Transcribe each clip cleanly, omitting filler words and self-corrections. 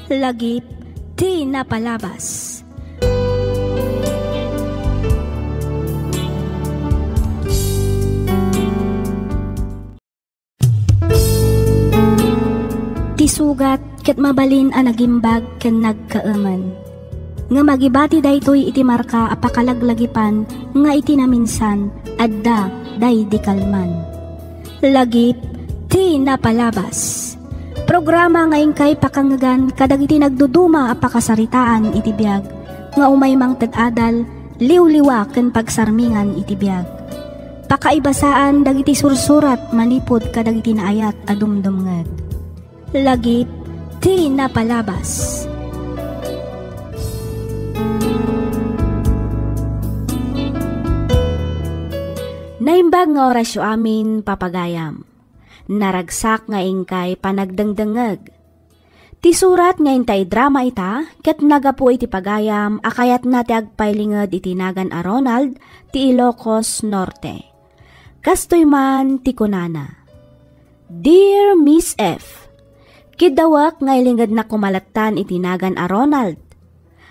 Lagip ti napalabas. Ti sugat ket mabalin a nagimbag ken nagkaaman. Nga magibati daytoy iti marka apakalaglagipan nga iti naminsan adda day di kalman. Lagip ti napalabas. Programa nga ingkay pakangagan kadagiti nagduduma apakasaritaan iti biag nga umay mang tad-adal liwliwa ken pagsarmingan iti biag. Pakaibasaan dagiti sursurat manipod kadagiti naayat a dumdumngeg. Lagip ti napalabas. Naimbag nga orasyo amin papagayam. Naragsak nga ingkay panagdangdangag. Ti surat nga intay drama ita, ket nagapu iti pagayam, akayat na ti agpailingad iti nagan a Ronald, ti Ilocos Norte. Kastoy man ti kunana. Dear Miss F, kidawak nga ilingad na kumalatan iti nagan a Ronald.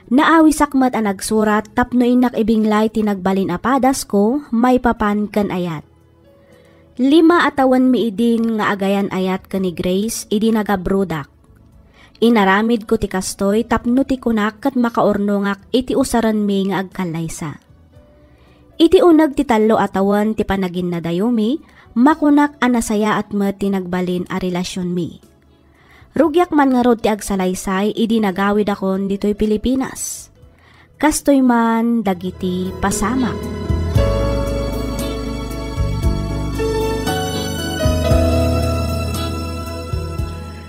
Naawisakmat a nagsurat tapno inak ibinglay ti nagbalin apadas ko, may papan kan ayat. 5 atawan mi idin nga agayan ayat ka ni Grace, idi nagabrudak. Inaramid ko ti kastoy tapno ti kunak kat makaornongak iti usaran mi nga agkalaysa. Iti unag ti 3 atawan ti panagin na dayumi, makunak anasaya at met ti nagbalin a relasyon mi. Rugyak man nga rod ti agsalaysay, idi nagawid akon dito'y Pilipinas. Kastoy man dagiti pasamak.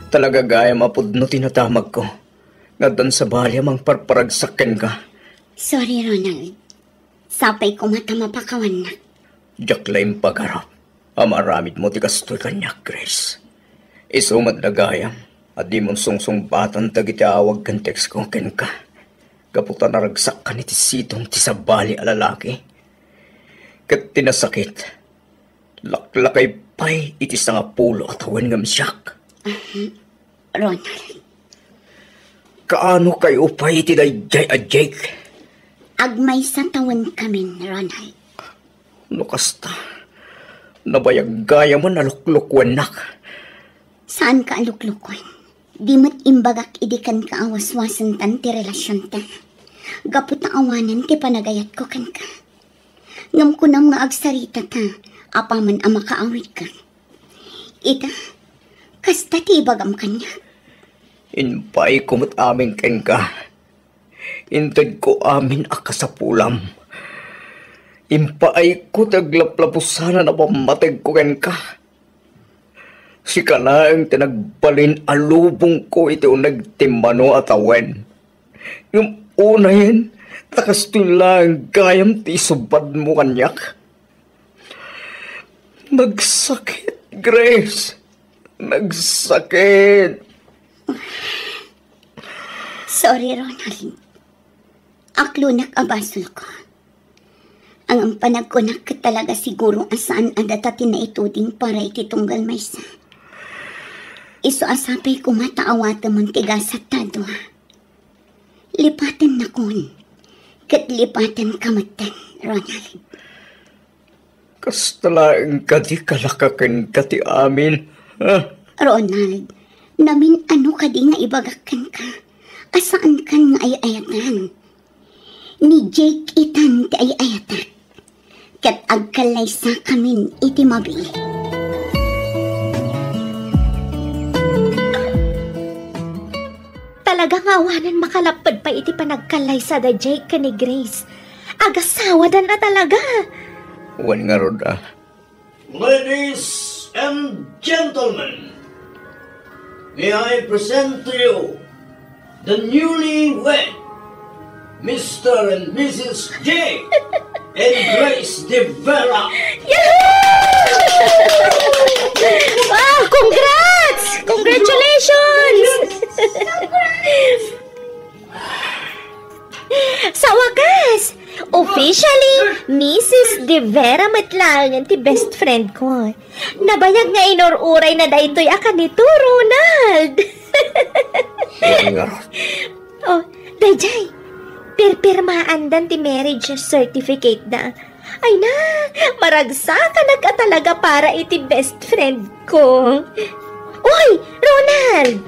Talaga gaya mapudno tinatamag ko. Ngadan sa balya mang parparagsakin ka. Sorry, Ronald. Sapay ko mata mapakawan na. Jaklaim pagarap. Amaramid mo ti kastoy kanyak, Grace. Isumat na gayam. At di mong sungsung-batan tagiti awag kan text ko ken ka. Kaputa naragsak ka ni ti sitong ti sabali a lalaki. Kat tinasakit. Laklakay pa'y iti sa nga pulo at awen nga misyak. Ronald. Kaano kayo pa iti dayjay a Jake? Agmay sa tawan kami, Ronald. Lukasta. Nabayag gaya mo naluklukwan nak. Saan ka aluklukwan? Di mo't imbagak idikan ka awas-wasan tan ti relasyon ta. Gapot na awanan ti panagayat ko kan ka. Ngam ko nam nga agsarita ta, apaman ang makaawit ka. Ita, kasta ti ibagam kanya. Inpay kumot amin ken ka. Intad ko amin akasapulam. Inpay ko taglaplapusana na pamatag ko ken ka. Si kalaang tinagbalin alubong ko ito nagtimbano at awen. Yung una yan, takas lang gayam ti subad mo kanyak. Nagsakit, Grace. Nagsakit. Sorry, Ronald. Aklunak abasol ko. Ang panagkunak ka talaga siguro asaan adatatin na ituding para ititunggal may sa. Iso asapay ko mataawata mong tigasat tado. Lipatan na kun. Kat lipatan kamatan, Ronald. Kastalaan ka di kalakakan ka ti amin. Ha? Ronald, namin ano ka di nga ibagakan ka. Asaan kan nga ay-ayatan. Ni Jake itan ti ay-ayatan. Kat agkalay sa kamin iti mabili. Talagang awanan makalapad pa iti panagkalay sa da Jake ka ni Grace. Agasawa dan na talaga. Wan nga roda. Ladies and gentlemen, may I present to you the newly wed Mr. and Mrs. Jake and Grace De Vera. Wow, congrats! Congratulations! Sa wakas, officially, Mrs. De Vera matlangan ti best friend ko. Nabayag nga inururay na daytoy akan nito, Ronald. Yan nga ron. Oh, dayjay. Pirpirmaan dan ti marriage certificate na. Ay na, maragsa ka na ka talaga para iti best friend ko. Uy, Ronald!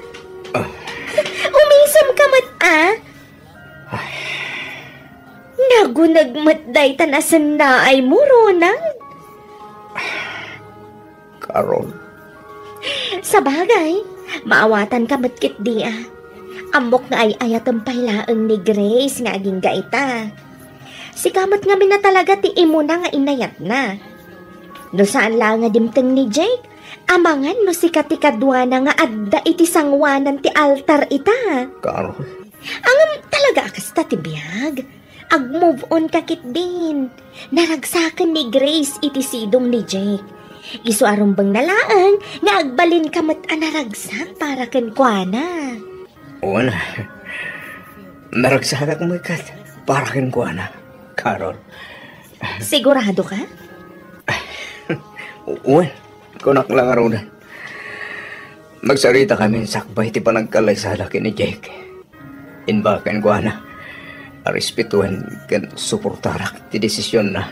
Umisam ka mat, ah? Nagunagmatday tanasan na ay mo, Ronald. Carol. Sa bagay, maawatan ka matkit di, ah. Amok nga ay ayatang pailaang ni Grace nga aging gaita. Si kamat nga na talaga ti imo na nga inayat na. No saan lang nga dimteng ni Jake, amangan no si katikadwa na nga adda iti sangwanan ti altar ita. Carol. Angam talaga akas ta ti biyag. Ag-move on ka kit din. Naragsakan ni Grace iti sidong ni Jake. Isu arumbang nalaang nga agbalin kamat anaragsak para ken kuana. Wala. Naragsakak mo ikat para ken kuana. Carol. Sigurado ka? Uwan, kunak lang araw na. Magsarita kami sakbay ti panagkalay sa laki ni Jake. Inbakan ko na. Arespetuhan kan suportarak ti desisyon na.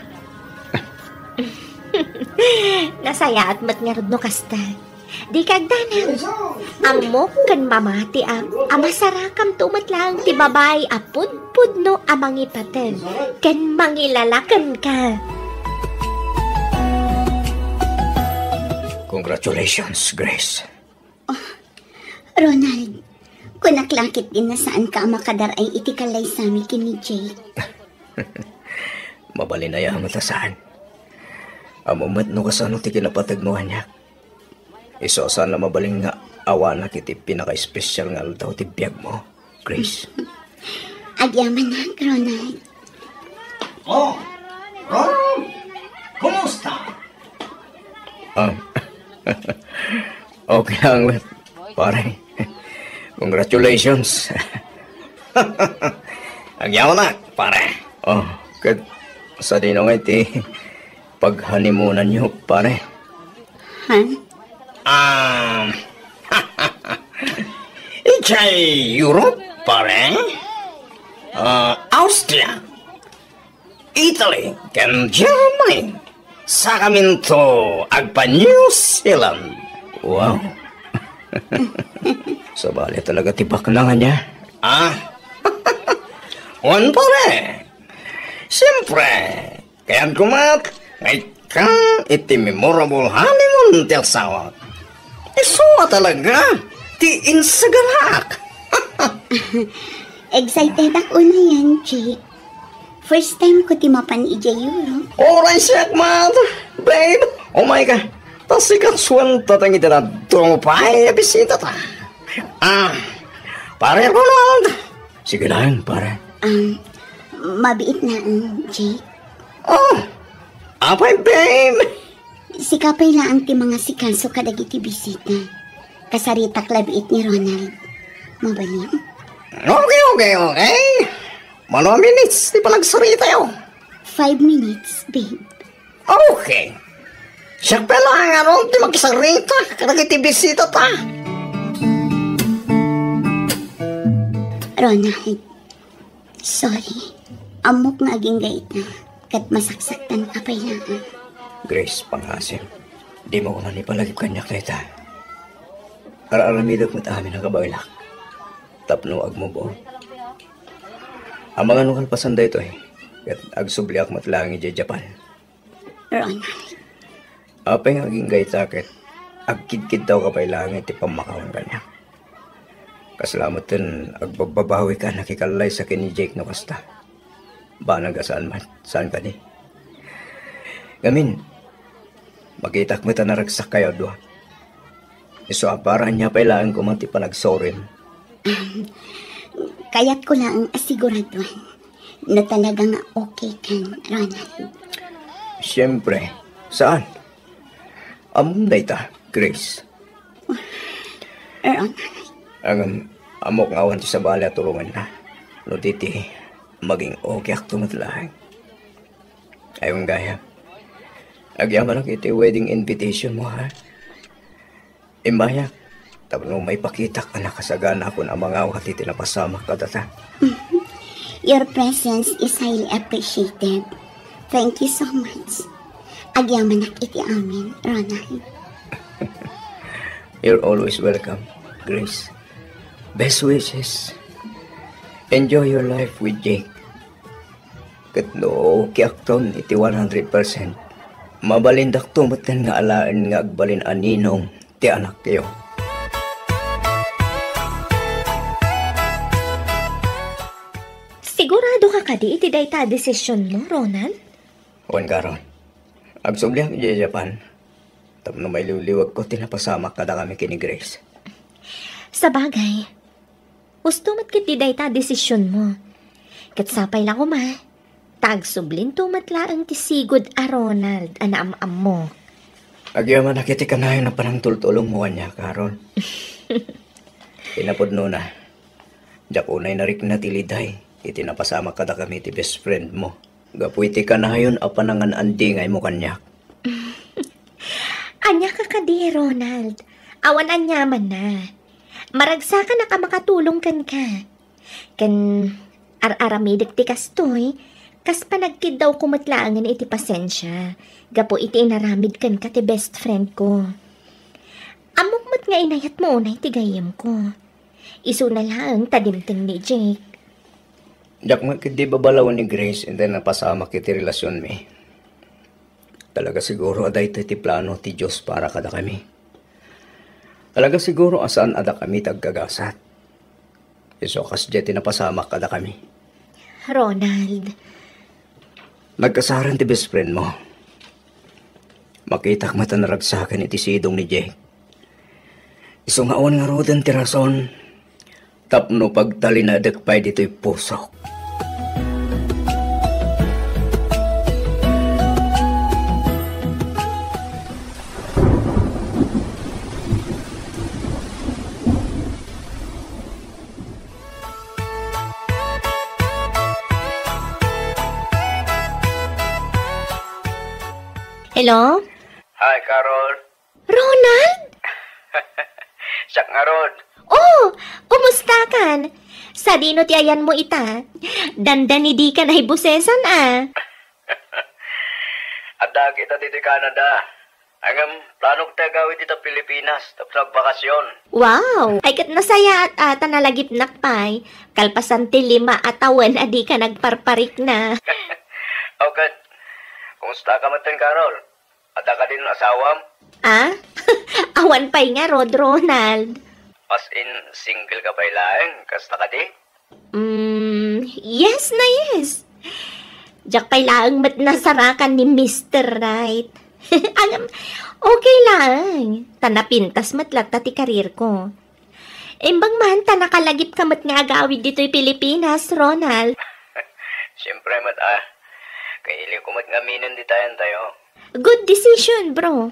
Nasaya at matngarod no kasta. Di kagdanang. Amok kan mamati amasarakam tumat lang ti babay apud no amang ipaten. Kan mangilalakan ka. Congratulations, Grace. Ronald, kunaklakit din na saan ka makadaray iti kalay sami kini Jake. Mabalinaya mo ta saan. Amumat no kasano ti kinapatagnuhan niya. Iso saan na mabaling nga awa na kiti pinaka-espesyal nga daw ti biyag mo, Grace. Agyaman na, Ronald. Oh, Ronald! Kumusta? Okay lang, pare. Congratulations. Agyaw na, pare. Oh, kat sa dinong iti paghanimunan niyo, pare. Ha? Ikay Europe, pare. Austria, Italy, kan Germany. Sa kamin to, agpa New Zealand. Wow. Sabali talaga tibak na nga niya. Wan pare. Siyempre, kaya't kumat, ngay ka iti memorable honeymoon ti asawa. Isuwa talaga, ti insagarak. Excited ako na yan, Jake. First time ko timapan ija Europe. Oray siya, mat. Babe, oh my God. Tasikat suwan tatang iti na tumupay, bisita ta. Pare Ronald. Sige lang, pare. Mabiit na Jake. Oh, apay, babe. Sikapay lang ti mga sikaso kadag iti bisita. Kasaritak labiit ni Ronald. Mabalin? Okay. Mano minutes, di pa nagsarita yun. 5 minutes, babe. Okay. Siya pala nga ron, di magsarita. Kadag iti bisita ta. Ronald, sorry. Amok nga aging gait na. Kat masaksaktan ka pa yan. Grace, pangasim. Di mo ko na nipalagip kanya kita. Araramidot mo't amin ang kabailak. Tapno agmubo. Ang mga nukal pasanda ito Kat agsubliak mo't lang i Japan. Ronald. Apay nga aging gait sakit. Agkid-kid daw kapay langit ipamakawan kanya. Kasalamat din agbababawi ka nakikalay sa kini Jake no kasta. Ba nagasaan man? Saan ka ni? Gamin, magitak mo ta naragsak kayo doon. Iso aparan niya pailangan ko mati pa nagsorin. Kaya't ko lang asiguraduhan na talagang okay kan, Ronald. Siyempre, saan? Amunday ta, Grace. Ronald. Ang amok ngawan ti sa bali at tulungan na. No titi, maging okay ak tumatlahan. Ayong gaya. Agyaman ang iti wedding invitation mo, ha? Imbaya, Tapno may pakita ka na kasagana ako na mga wati tinapasama ka data. Your presence is highly appreciated. Thank you so much. Agyamanak iti amin, Ronald. You're always welcome, Grace. Best wishes. Enjoy your life with Jake. Katno, kiakton iti 100%. Mabalindak tumatan nga alaan nga agbalin aninong ti anak kayo. Sigurado ka kadi iti dayta desisyon mo, Ronald? Juan karon. Agsublihan di Japan. Tapno may liwliwag ko tinapasama kada kami kini Grace. Sa bagay, gusto mat kiti dayta desisyon mo. Katsapay lang ko ma. Tagsublin tumatlaang ti sigod a Ronald, anaam-am mo. Agyaman nakiti ka na yun na parang tultulong mo kanya, karon. Pinapod no na. Diyak unay narik na tiliday. Iti napasama kada kami ti best friend mo. Gapuiti ka na yun apanangan andingay mo kanyak. Anya ka kadi, Ronald. Awan anyaman na. Maragsa ka na ka makatulong kan ka. Kan ar-aramidik ti kastoy, kas panagkid daw kumatlaangan iti pasensya. Gapo iti inaramid kan ka ti best friend ko. Amok nga inayat mo unay ti gayem ko. Iso na lang tadimting ni Jake. Diyak magkidi babalaw ni Grace and then napasama kiti relasyon mi. Talaga siguro aday ti plano ti Diyos para kada kami. Talaga siguro asaan ada kami tagkagasat. Iso kas jeti napasama kada kami. Ronald. Nagkasaran ti best friend mo. Makitak mata naragsakan iti sidong ni Jake. Iso nga awan nga rodan ti rason. Tapno pagtali na dagpay dito'y pusok. Hello? Hi, Carol. Ronald? Siyak nga Rod. Oh, kumusta kan? Sa dino ti ayan mo ita? Dandan di ka na ibusesan Ada kita dito Canada. Ang planong tagawid dito Pilipinas. Tapos nagbakasyon. Wow! Ay kat nasaya at nalagip nakpay. Kalpasan ti 5 atawan adi ka nagparparik na. Okay. Kumusta ka man Carol? Ada ka din ng asawam? Awan pa'y nga Rod Ronald. As in, single ka pa'y laeng? Kasta ka di? Yes na yes. Diyak pa'y laeng mat nasarakan ni Mr. Right. Okay lang. Tanapintas matlata ti karir ko. Imbang man, nakalagip ka mat nga agawid dito'y Pilipinas, Ronald. Siyempre mat kaili ko mat ngaminan di tayo. Good decision, bro.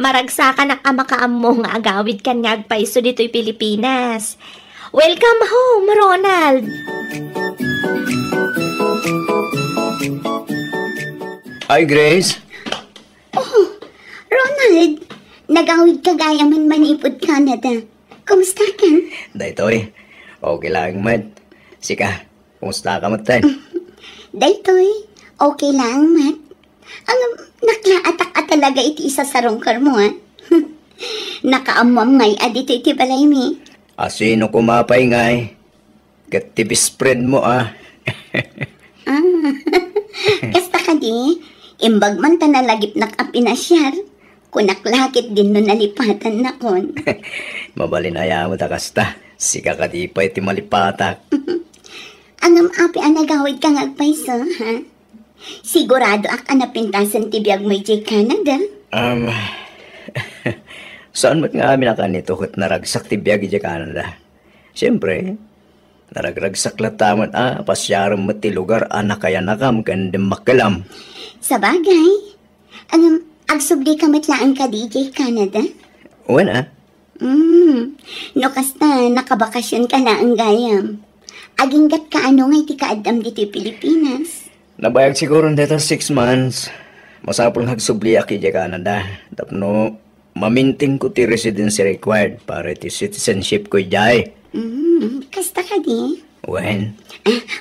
Maragsa ka na kamakaam mo nga agawid ka nga agpaiso dito'y Pilipinas. Welcome home, Ronald! Hi, Grace. Oh, Ronald, nagawid ka gaya man manipod Canada. Kumusta ka? Daytoy, okay lang mat. Sika, kumusta ka mat tayo? Daytoy, okay lang, Mat. Ang naklaatak at talaga iti isa sa rongkar mo, Nakaamam ngay adito iti balay mi. Sino kumapay ngay? Kat ti best friend mo, Kasta ka di, imbag man ta nalagip nakapinasyar. Kunaklakit din no nalipatan na kon. Mabalinaya mo ta kasta. Sika ka di pa iti malipatak. Angam api ang nagawid ka ngagpaiso, ha? Sigurado ak anapintasan ti biyag mo iti Canada. Saan mat nga amin ka nito kat naragsak ti biyag iti Canada? Siyempre, naragragsak lataman pasyaram mat ti lugar anak kaya nakam kandem makalam. Sa bagay, angam agsubli ka matlaan ka di iti Canada? Wana? No kasta nakabakasyon ka na ang gayam. Aginggat ka ano nga iti kaadam dito Pilipinas. Nabayag siguro dito 6 months. Masapul hagsubli aki di Canada. Tapno, maminting ko ti residency required para ti citizenship ko jay. Kasta ka di? When?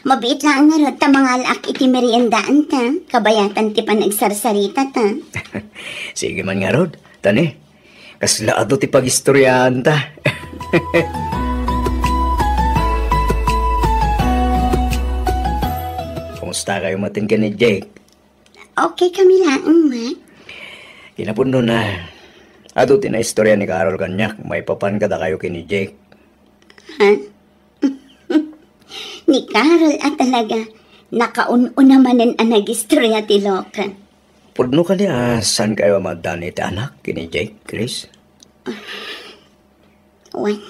Mabiit lang nga ron ta mga alak iti meriendaan ta. Kabayatan ti panagsarsarita ta. Sige man nga rod, tani. Kaslaado ti pag-istoryahan ta. Kumusta kayo matin ka ni Jake? Okay kami lang, ma. Kinapundo na. Ato tina-istorya ni Carol kanyak. May papan kada kayo kini Jake. Ha? Ni Carol at talaga nakaun-un naman ang nag-istorya ti Loka. Pudno ka niya, saan kayo madani ti anak kini Jake, Chris? Wan,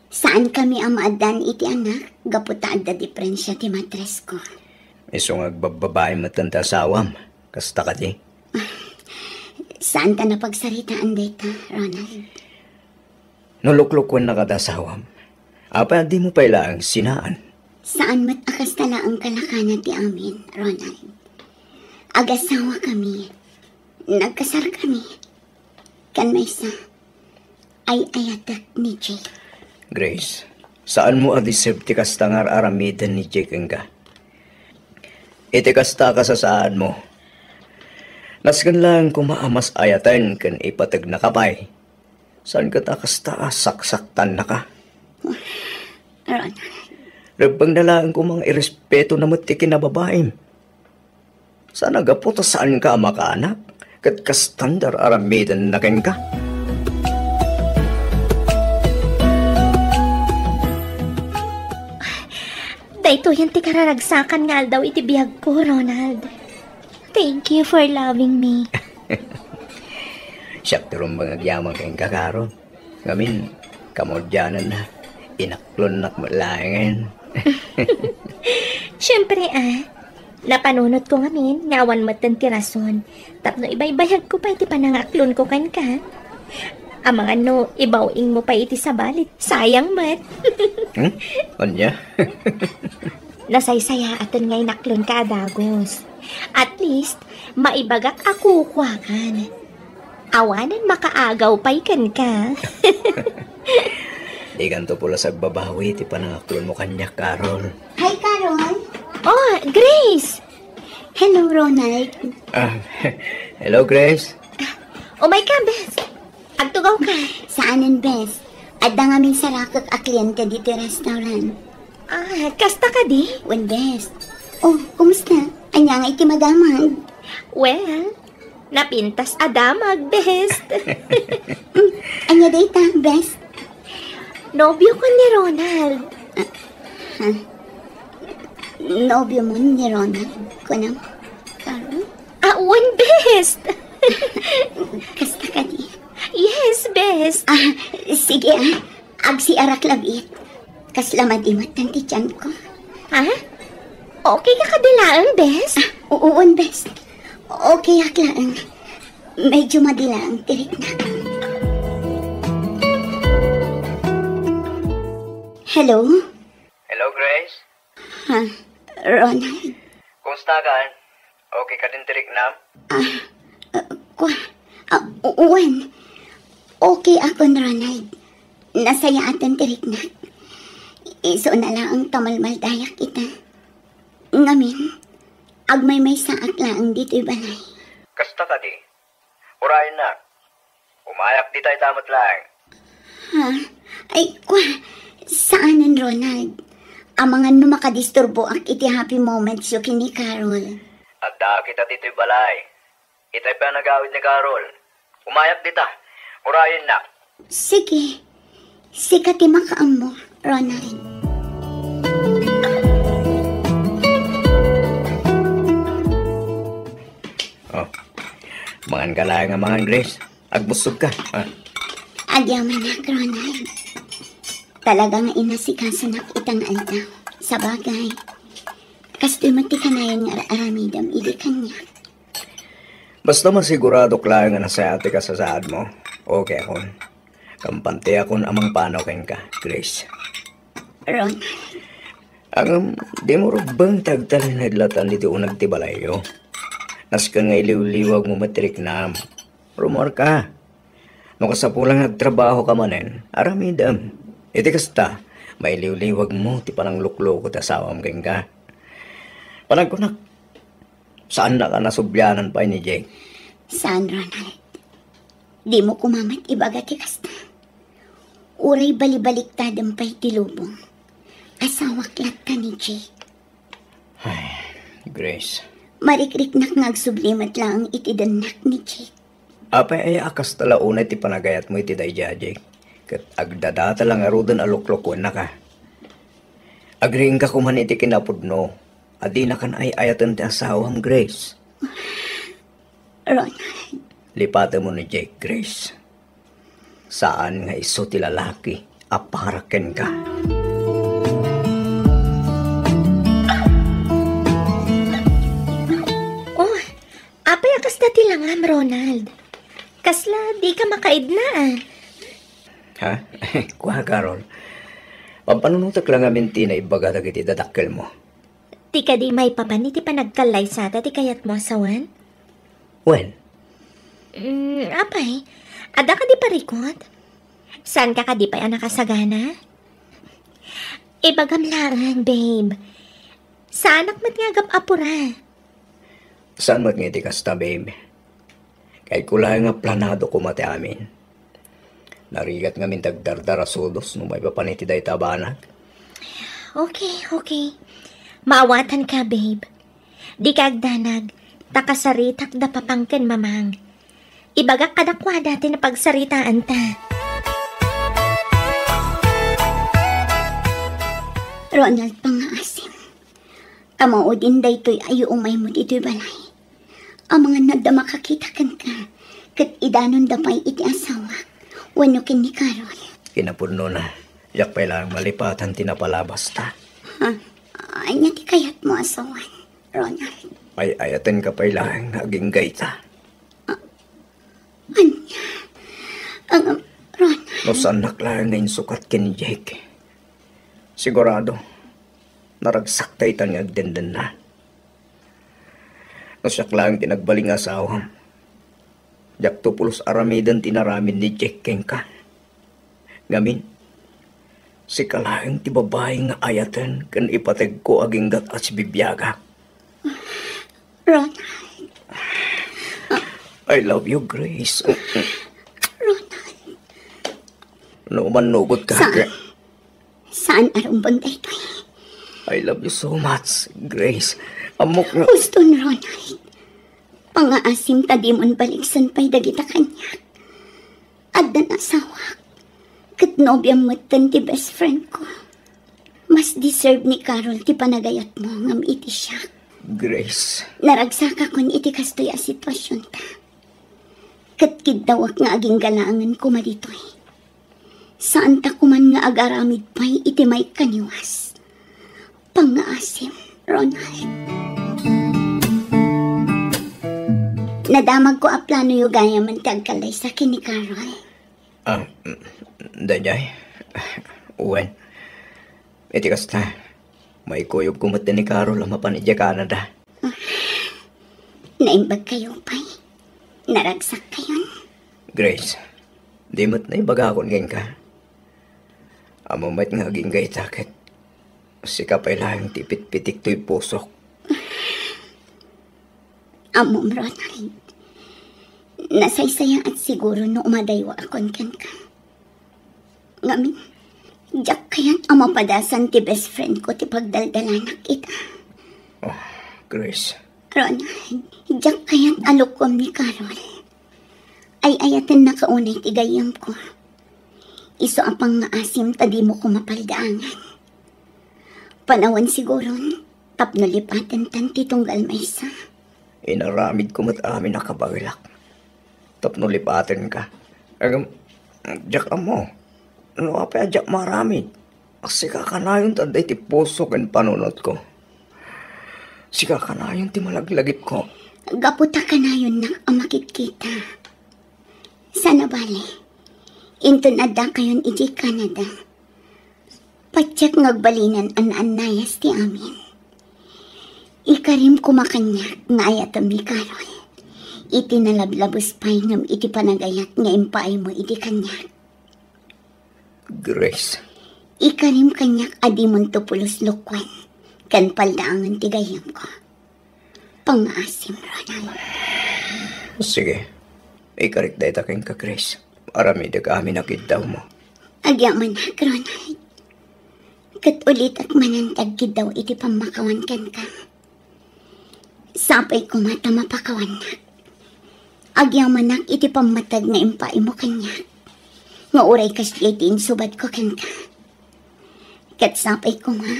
saan kami ang maadan iti anak? Gaputa da diferensya ti matres ko. Isong agbababae matanda sawam. Kasta ka di? Saan ka napagsaritaan data, Ronald? Nuluklukwan na kada sawam. Apa di mo pailang sinaan? Saan mat akas tala ang kalakanan ti amin, Ronald? Agasawa kami. Nagkasar kami. Kan may sa ay ayatak ni Jake. Grace, saan mo adisip ti kastangar aramidan ni Jake nga? Iti kasta ka sa saan mo. Naskan lang kumaamas ayatan kan ipatag na kapay. Saan ka takasta saksaktan na ka? Ronald. Rabang nalaan ko mga irespeto na mati kinababaim. Sana gaputa saan ka makaanak? Kat kastandar aramidan na ken ka? Dahito yan ti kararagsakan nga daw iti biyag ko, Ronald. Thank you for loving me. Siyak turong mga gyamang ken ka, Karo. Ngamin, kamodyanan na. Inaklon nak malayan. Siyempre napanunot ko ngamin, ngawan matan ti rason. Tapno ibay-bayag ko pa iti panangaklon ko kan ka. Amang ibawing mo pa iti sa balit. Sayang mat. Anya? Nasaysaya atin ngay naklon ka adagos. At least, maibagak ako kwakan. Awanan makaagaw pa ikan ka. Di ganto pula sa babawi, ti panangaklon mo kanya, Carol. Hi, Carol. Oh, Grace! Hello, Ronald. Hello, Grace. Oh my God, Bes! Agtugaw ka. Saanan, Bes? Adda nga min sarakak a kliyente dito restaurant. Kasta ka di? Wan, Bes. Oh, kumusta? Anya nga iti madamag. Well, napintas adamag, Bes. Anya data, Bes? Nobyo ko ni Ronald. Nobyo mo ni Ronald. Kunam, Carol? One best. Kasta ka di? Yes, best. Sige agsi arak labit. Kaslamadimat ng tiyan ko. Ha? Okay ka kadilaan, best? Uwan, best. Okay aklaan. Medyo madilang tirik na. Hello? Hello, Grace. Ronald? Kumusta ka? Okay ka din tirik na? Uwan. Okay ako, Ronald. Nasaya atan tirik na. Iso na lang ang tamalmaldayak kita. Ngamin, agmay-may saak lang dito'y balay. Kasta ka di? Urayan na. Umayak di tayo tamot lang. Ay, saanan, Ronald? Amangan no makadisturbo ak iti happy moments yung kini Carol. Adda kita dito'y balay. Ita'y pa nagawid ni Carol. Umayak di ta. Urayan na. Sige. Sikati makaam mo, Ronald. Mangan ka lang nga mangan, Grace. Agbusog ka. Agyaman na, Ronald. Talagang inasikasanak itang alta. Sa bagay. Kasto'y mati ka na yung aramidam, idi kanya. Basta masigurado lang nga nasa ate ka sa saad mo. Okay akon. Kampante akon amang panaw ken ka, Grace. Ronald. Di mo rubang tagtalin hadlatan dito unag tibalayo. Naskan nga iliw-liwag mo matrik na. Rumor ka. No kasapulang nagtrabaho ka manen, aramidam. Iti kasta, may liwliwag mo, ti panang lukloko ta sawam keng ka. Panagkunak, saan na ka nasubyanan pa ni Jake? Saan, Ronald? Di mo kumamat ibaga ti kasta. Uray balibalik tadampay ti lubong. Asawak latta ni Jake. Ay, Grace. Marikrik-nak ngagsublimat lang itidanak ni Jake. Apay ay akas tala unay ti panagayat mo iti dayja, Jake. Kat agdadata lang arudan aluklokon na ka. Agriing ka kuman iti kinapudno. Adi na kan ay ayatan ti asawang Grace. Ronald. Lipatan mo ni Jake, Grace. Saan nga iso ti lalaki aparaken ka? Oh, apay akas na tilangam, Ronald. Kasla, di ka makaid na Ha? Kuha, Carol. Pampanunutak lang amin ti na ibaga dagiti dadakkel mo. Ti ka di may papan, ti panagkalay sa ti kayat mo asawan? When? Apay, ada ka di parikot? Saan ka di pa yan nakasagana? Ibagam lang, babe. Sa anak mat nga apura. Saan mat ngiti kasta, babe? Kay kulay nga planado ko mati amin. Narigat nga min tagdardara sodos no may papaniti day tabanag. Okay. Maawatan ka, babe. Di ka agdanag, takasaritak da papangkin mamang. Ibagak kadakwa dati na pagsaritaan ta. Ronald, pangaasim. Kamao din daytoy ayo umay mo dito'y balay. Ang mga nagda makakita kan ka, kat idanon dapay iti asawak, wano kin ni Carol. Kinapurno na, yak pa lang malipatan tinapalabas ta. Ha? Anya ti kayat mo asawan, Ronald. Ay ayatan ka pa lang naging gaita. Anya? Ronald. No saan naklaan na sukat kin Jake. Sigurado, naragsak tayo nga agdendan na. No siya lang tinagbaling asawam. Jak tupulos aramidan tinaramin ni Jake keng ka. Ngamin, si kalaang ti babae nga ayatan kan ipateg ko aging gat at si bibiyaga. Ronald. I love you, Grace. Ronald. No manugot ka. Saan arumbang daytoy? I love you so much, Grace. Amok nga. Gusto ni Ronald. Pangaasim tadimon baliksan pa'y dagita kanya. Addan asawak. Kat nobyang matan ti best friend ko. Mas deserve ni Carol ti panagayat mo ngam iti siya. Grace. Naragsaka kon iti kastoy a sitwasyon ta. Kat kidawak nga aging galangan ko maditoy. Saan ta kuman nga agaramid pa'y iti may kaniwas. Pangaasim, Ronald. Nadamag ko a plano yung gaya man tagkalay sa akin ni Carol. Danyay. Uwen. Iti kasta. May kuyog kumata ni Carol ang mapanidya Canada. Naimbag kayo pa'y. Naragsak kayon. Grace. Di mat na ibagakon ngayon ka. Amamat nga aging gay takit. Si kapay lang tipit-pitik to'y pusok. Amom, Ronald. Nasaysaya at siguro no umadaywa akon kan ka. Ngamin, jak kayan ang mapadasan ti best friend ko ti pagdaldalanak kita. Oh, Grace. Ronald, jak kayan alukom ni Carol. Ay ayatin na kaunay ti gayam ko. Iso apang maasim tadi mo ko mapaldaangan. Panawan siguro, tapno lipatan tan titunggal maysa. Inaramid ko mat amin nakabagilak. Tapno lipatan ka. Agam, jak mo. Ano apa jak maramid? Sika ka na yun taday ti puso ken panunot ko. Sika ka na yun ti malaglagip ko. Gaputa ka na yun na ang makikita. Sana bali. Inton adda kayon iji Canada. Patyak ngagbalinan an nayas ti amin. Ikarim kumakanyak nga ayatam ni Carol. Iti nalablabos pa'y ngam iti panagayat nga impaay mo iti kanyak. Grace, Ikarim kanyak adi mon tupulos lukwan. Kan paldaangan ti gayam ko. Pangaasim, Ronald. sige. Ikarik dahi takin ka, Grace. Aramidag amin nakit daw mo. Agyaman na, Ronald. Kat ulit at manantag daw iti pamakawan kan ka. Sapay ko mata mapakawan na. Agyaman na iti pamatag na impaay mo kanya. Nga uray kas iti insubad ko kan ka. Kat sapay ko nga,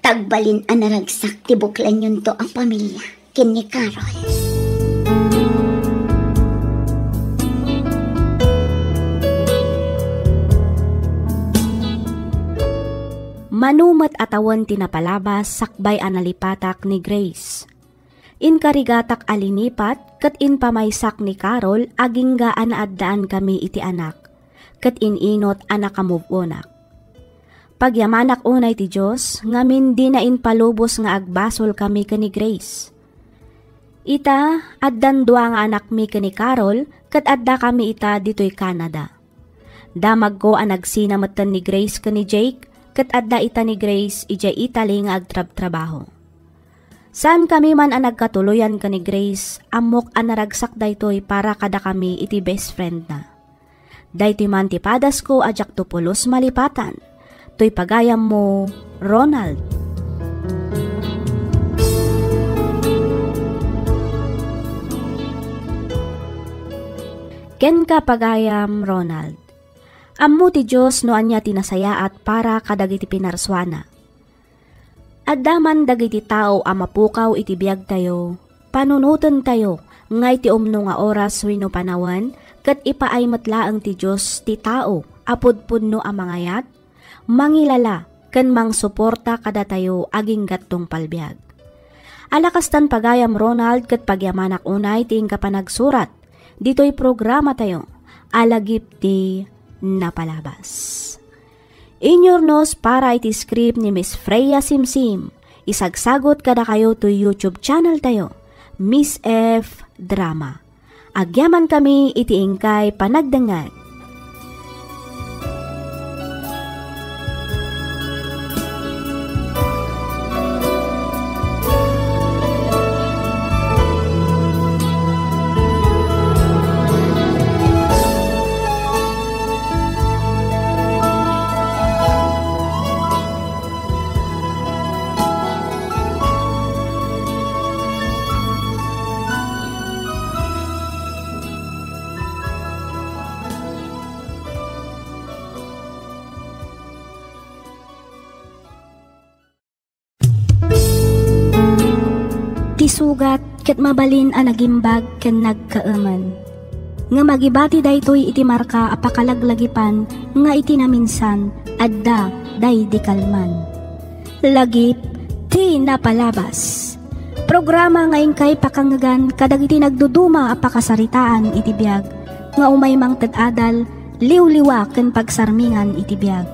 tagbalin anaragsak ti buklan yun to ang pamilya ken ni Carol. Manumat atawan tinapalabas sakbay analipatak ni Grace. Inkarigatak alinipat ket inpamaysak ni Carol aging gaan addaan kami iti anak, ket ininot anak kamubonak. Pagyamanak unay ti Diyos, ngamin di na inpalubos nga agbasol kami kani Grace. Ita, addan dua nga anak mi kani Carol, ket adda kami ita ditoy Canada. Damag ko ang nagsinamatan ni Grace kani Jake, ket adda ita ni Grace ijay Italy nga agtrab-trabaho. Saan kami man ang nagkatuluyan ka ni Grace, amok ang naragsak daytoy para kada kami iti best friend na. Daytoy man ti padas ko ajak tupulos malipatan. To'y pagayam mo, Ronald. Ken ka pagayam, Ronald. Ammo ti Diyos no anya tinasayaat para kadagiti pinarswana. Addaman dagiti tao amapukaw iti biag tayo, panunutan tayo, nga iti umno nga oras wenno panawan, ket ipaay matlaang ti Diyos ti tao, apudpudno ang mangayat, mangilala, ken mangsuporta kada tayo aging gattong palbiag. Alakastan pagayam Ronald ket pagyamanak unay ti kapanagsurat, dito'y programa tayo, alagip ti napalabas. Inyornos para iti script ni Miss Freya Simsim. Isagsagot kada kayo to YouTube channel tayo, Miss F Drama. Agyaman kami iti ingkay panagdangag. Sugat ket mabalin a nagimbag ken nagkaaman. Nga magibati daytoy iti marka apakalaglagipan nga iti naminsan adda day di kalman. Lagip ti napalabas. Programa nga ingkay pakangagan kadagiti nagduduma apakasaritaan iti biag nga umay mang tad-adal liwliwa ken pagsarmingan iti biag.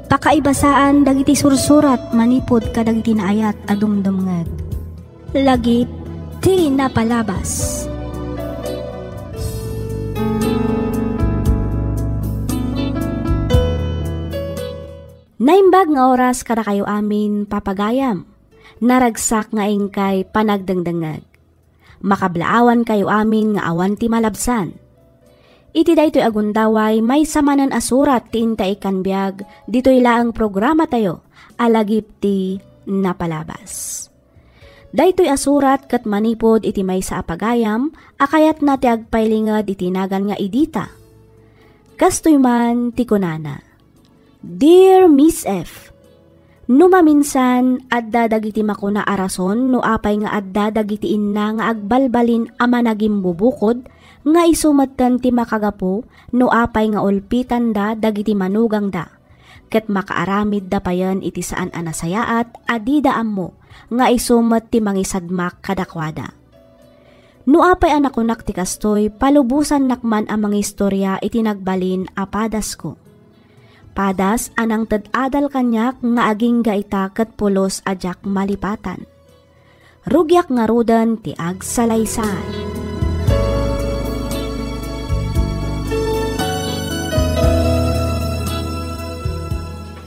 Pakaibasaan dagiti sursurat manipod kadagiti naayat adumdumngag. Lagip ti napalabas. Naimbag nga oras kada kayo amin papagayam. Naragsak nga ingkay panagdangdangag. Makablaawan kayo amin nga awan ti malabsan. Iti daytoy agundaway may samanan asurat ti intay kanbiag ditoy laang programa tayo alagip ti napalabas. Daytoy asurat ket manipod iti maysa a pagayam, akayat na ti agpaylingad iti nagan nga idita. Kastoy man ti kunana. Dear Miss F, no maminsan adda dagiti makuna arason no apay nga adda dagiti inna nga agbalbalin ama naging bubukod nga isumatan ti makagapo no apay nga ulpitan da dagiti manugang da. Ket makaaramid da payan iti saan anasayaat adida ammo nga isumat ti mangisadmak kadakwada. No apay anakunak ti kastoy, palubusan nakman ang mga istorya iti nagbalin a padas ko. Padas anang tad-adal kanyak nga aging gaita ket pulos ajak malipatan. Rugyak nga rudan ti agsalaysay.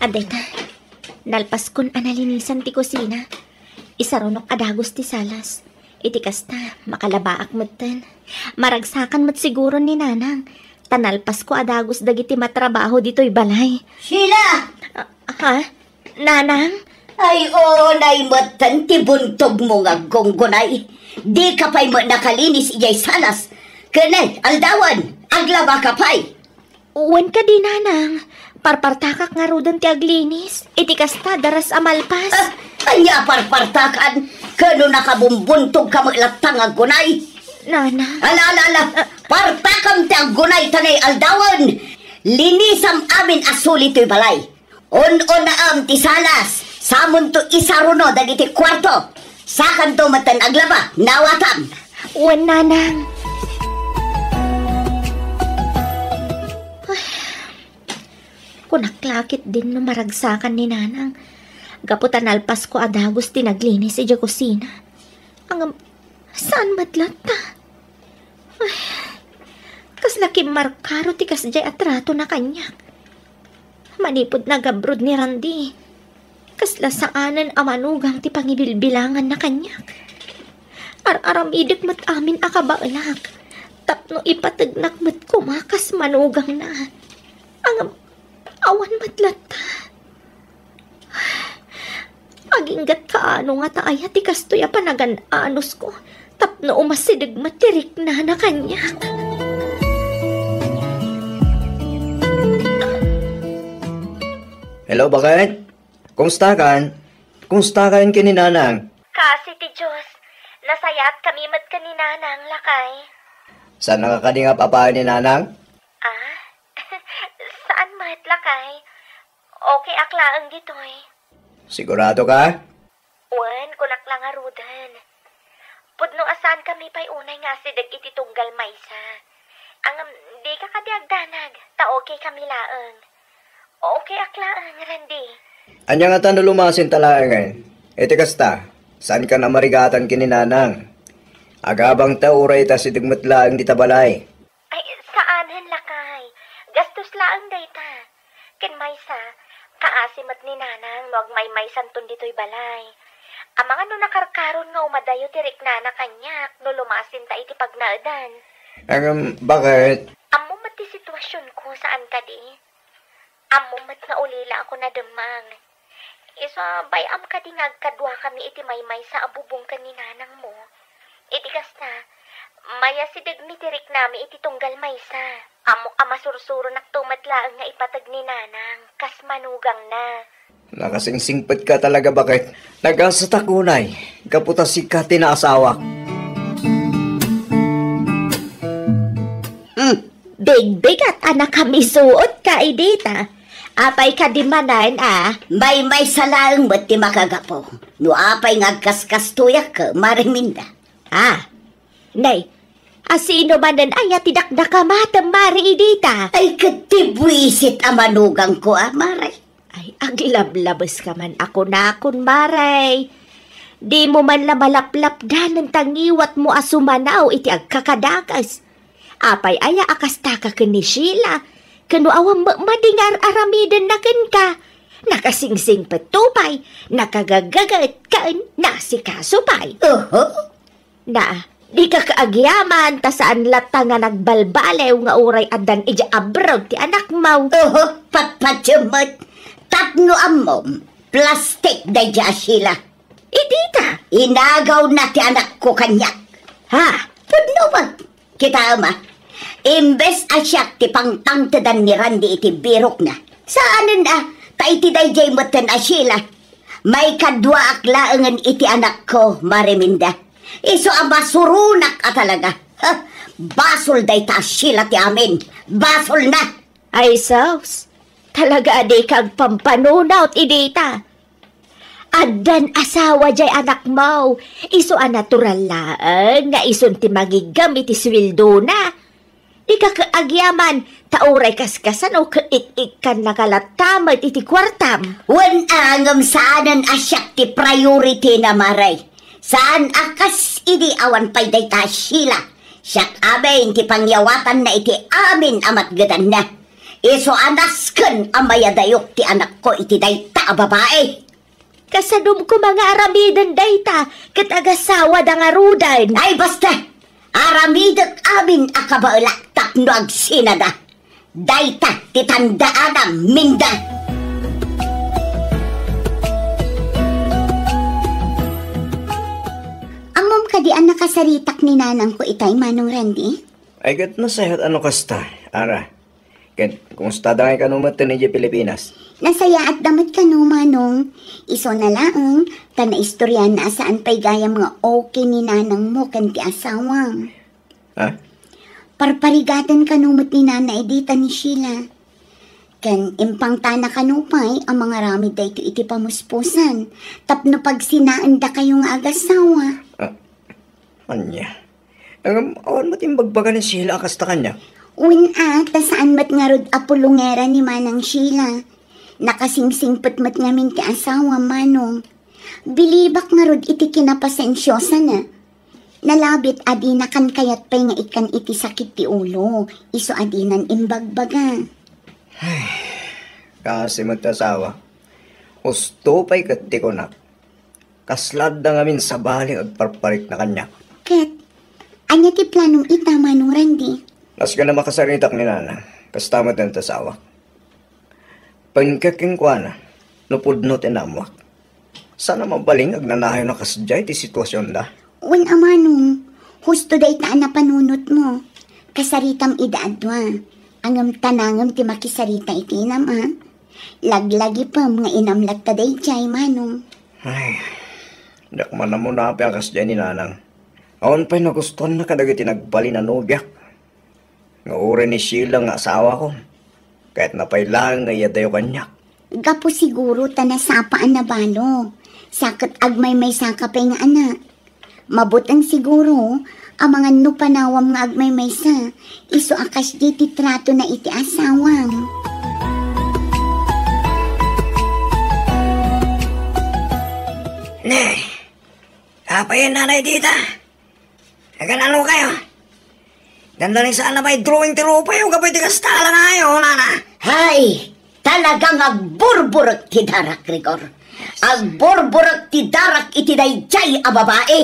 Adeta, nalpas kun analinisan ti kusina. Isarunok adagos ti salas. Iti kasta, makalabaak mo't maragsakan mo't siguro ni nanang. Tanalpas ko adagos dagiti matrabaho dito'y balay. Sheila! Ha? Nanang? Ay, naimatan ti buntog mo nga gonggonay. Di ka pa'y mo nakalinis iyay salas. Kanay, aldawan, aglaba ka pa'y. Uwan ka di, nanang. Parpartakak nga rudan ti aglinis. Iti kasta, daras amalpas. Anya parpartakan. Kano nakabumbuntog ka maglatang agunay. Nana? Ala, partakam ti agunay tanay aldawan. Linisam amin asuli to'y balay. On na am ti salas. Samon to isaruno dagiti kwarto. Sakan to matan aglaba, nawatam. Uwan, nanang. Kunaklakit din no maragsakan ni nanang. Gaputan alpas ko adagos tinaglinis ija kusina. Saan madlata? Kaslaki markaro ti kasjay atrato na kanyak. Manipod na gabrod ni Randy. Kasla saanan amanugang ti pangibilbilangan na kanyak. Ar-aramidik mat amin akabaulak. Tapno ipatagnak mat kumakas manugang na. Awan matlata. Aginggat kaano nga taaya ti kastoya panagan-anos ko. Tapno umasidig matirik na kanyak. Hello, bakit? Kumusta kan? Kumusta kan kini nanang? Kasi ti Diyos, nasayat kami mat ka ni nanang lakay. Saan nakakadingap apaan ni nanang? Saan mat lakay? Okay aklaang ditoy. Sigurado ka? Wan, kunak lang arudan. Pudno asan kami pa'y unay nga sidag iti tunggal maysa. Di ka kadiagdanag, ta okay kami laang. Okay aklaang, Randy. Anya nga tanong lumasin talaangan. Iti kasta, saan ka na marigatan kininanang? Agabang tauray ta si digmatlaang di tabalay. Ay, saanan lakay? Gastos laang dayta. Ken maysa, kaasimat ni nanang wag may santun dito'y balay. Ang mga no nakarkaron nga umadayo tirik na kanyak no lumasin ta iti pagnaadan. Bakit? Amo mat ti sitwasyon ko saan ka di? Amo mat nga ulila ako na demang. Isa bayam ka di ngagkadwa kami iti maymay sa abubong ka ni nanang mo. Iti kasta, maya sidag mi tirik nami iti tunggal maysa. Amo masursuro naktumatlaang nga ipatag ni nanang, kas manugang na. Nakasingsingpet ka talaga bakit? Nagkasatakunay, kaputa si ka tinaasawa. Big at anak kami suot ka, Edita. Apay ka di manan, May salaang ba't di makagapo. No apay ngagkaskas tuyak ka, mariminda. Nay, asino manan ay atidakdak ka matam, Mari Edita? Ay katibwisit amanugang ko, Maray. Ay, aglablabas ka man ako na akon, Maray. Di mo man lamalaplap ng tangiwat mo asumanaw iti agkakadakas. Apay aya akasta ka ni Sheila. Kano awang madingar aramidan na ka. Nakasingsing patupay, nakagagagat kaan, nasikasupay. Na, di ka kaagyaman, ta saan lata nga nagbalbalew nga uray adan ija abroad ti anak mau. Patpatyamot, tatno amom, plastik da dya Sheila. Edita, inagaw na ti anak ko kanyak. Pudno ba? Kita ama, imbes asyak ti pangtangtadan ni Randy iti birok na. Saanan ta iti dayjay matan Sheila. May kadwa aklaangan iti anak ko, Mariminda. Iso masurunak talaga. Basol day ta Sheila ti amin. Basol na. Ay saus, talaga aday kag pampanunaw idita. Adan asawa jay anak mo. Iso natural laan nga ison ti magigam iti swildo na. Di ka kaagyaman, tauray kaskasan o kaik-ikan nakalatamad iti kwartam. Wan angam saanan asyak ti priority na Maray. Saan akas idi awan pay day ta Sheila. Siyak amin ti pangyawatan na iti amin amat gadan na. Iso anasken amayadayok ti anak ko iti dayta a babae. Kasadum ko mga aramidan dayta, kat agasawa da nga rudan. Ay basta, aramidak amin akabaulak tapno agsinada. Dayta ti tandaanam minda. Amom ka di ang nakasaritak ni nanang ko itay Manong Randy? Ay gat na sahat ano kasta, Ara. Kat kumusta da nga kanumat ni Pilipinas? Nasaya at damat ka no, Manong. Iso na laang, istorya na saan pa'y gaya mga okay ni nanang mo kan ti asawang. Ha? Parparigatan ka numot ni nanay dita ni Sheila. Kan impang tana kanupay ang mga ramid da ito iti pamuspusan. Tapno pag sinaan da kayong agasawa. Anya? Ang awan mo timbagbaga ni Sheila kasta kanya? Ta saan mat nga rod apulungera ni Manang Sheila. Nakasingsingpet mat nga min ti asawa, Manong. Bilibak nga rod iti kinapasensyosa na. Nalabit adi na kan kayat pa'y nga ikan iti sakit ti ulo. Iso adinan imbagbaga. Ay, kasi magtasawa. Usto pa'y kati ko na. Kaslad na ngamin sa baling agparparik na kanya. Ket, anya ti planong ita, Manong Randy? Nas ka na makasaritak ni Nana. Kastamat ng tasawa. Pagkaking kwa na, nupudno tinamwak. Sana mabaling agnanahayo na kasadyay ti sitwasyon da. Manong, husto day taan na panunot mo. Kasaritam idaadwa. Angam tanangam ti makisarita iti inam, ha? Laglagi pa mga inamlat ta day jay, Manong. Ay, dakman na mo na ang kasadyay ni Nanang. Awan pa'y nagustuhan na kadagiti nagbali na nobyak. Nga uri ni Sheila nga asawa ko. Kahit napailangan nga iyadayo kanyak. Gapo siguro tanasapaan na balo. Sakit agmay may sakapay nga anak. Mabutan siguro ang mga nupanawam nga agmay may sa. Iso akas di titrato na iti asawam. Ne, apayin nanay dita. Naganalo kayo. Dandaling saan na may drawing tirupa yung kapit ikastala na kayo, Nana. Hay, talagang agburburak ti darak, Rigor. Agburburak ti darak iti dayjay a babae.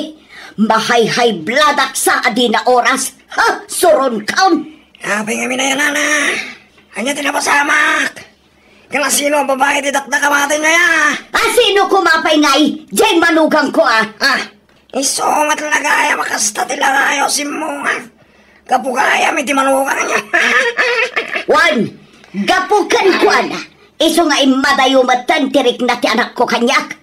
Mahay-hay bladak sa adi na oras. Ha, suron kaon. Apay kami na yan, Nana. Anya tinapasamak. Kala sino ang babae didakda kamatin na ya? Sino kumapay ngay? Jay manugang ko, Iso matlagaya makasta tilangayo si Munga. Kapugaya may timanukan niya. Wan, gapukan ko ana. Iso nga imadayumatan tirik na ti anak ko kanyak.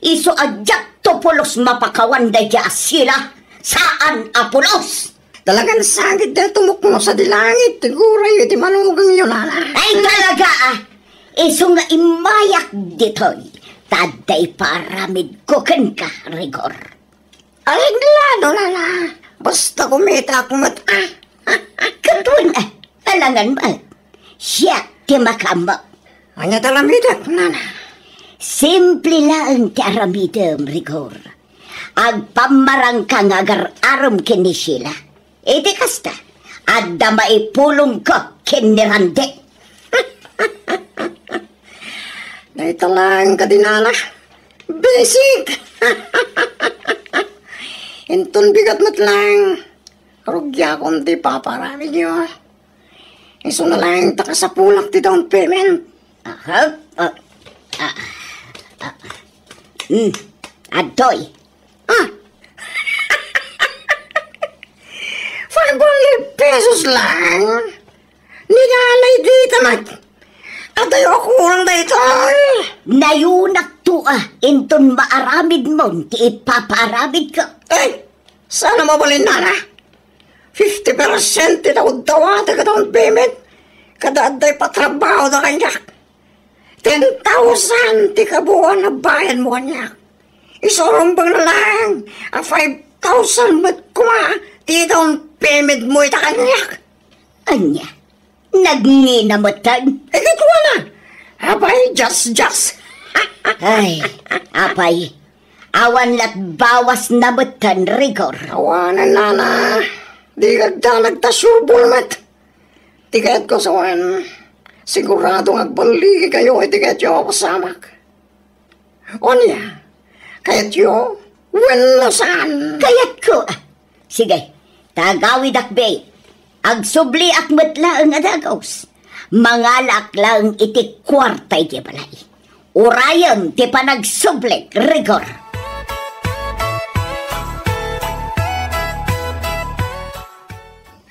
Iso adyak to pulos mapakawan day ti asila. Saan apulos? Talagang sagit na tumukno sa dilangit. Siguro yung timanukan yun, Nana. Ay talaga Iso nga imayak ditoy. Taday paramid ko ka, Rigor. Ay, glado, Nana. Basta kumita akong Katun alangan ba? Siya ti makama. Anya talamidam, Nana. Simple lang ti aramidam, Rigor. Agpamarang ka nga agar-aram kini sila. Iti kasta, adda maipulong ko kini Rande. Ito lang, kadinala. Basic! Intun bigat mat lang. Rugya kong di paparami niyo. Iso na lang takasapulak ti down payment. Adoy. 500 pesos lang. Nigalay dito mat. At tayo ako lang dito. Nayunak to inton maaramid mo, ti ipaparamid ka. Ay, sana mabalin, Nana. 50% tinawad-tawad ka down payment. Kadaaday patrabaho na kanyak. 10,000 ti kabuuan na bayan mo kanyak. Isorong bang na lang. Ang 5,000 mat kuma. Ti down payment mo ita kanyak. Anya, nagninamatan. Eh, katuwa na. Abay, just. Ay, apay. Awan lat bawas namatan, Rigor. Awanan, Nana. Di kagdalag ta surbol mat. Tikayat ko sa wan. Sigurado agbaligi kayo iti kayo pasamak. O niya, kayat yo, well saan? Kayat ko. Sige, tagawid akbay. Agsubli akmatla ang adagos. Mangalak lang iti kwarta iti balay. Urayan ti panagsublik rigor.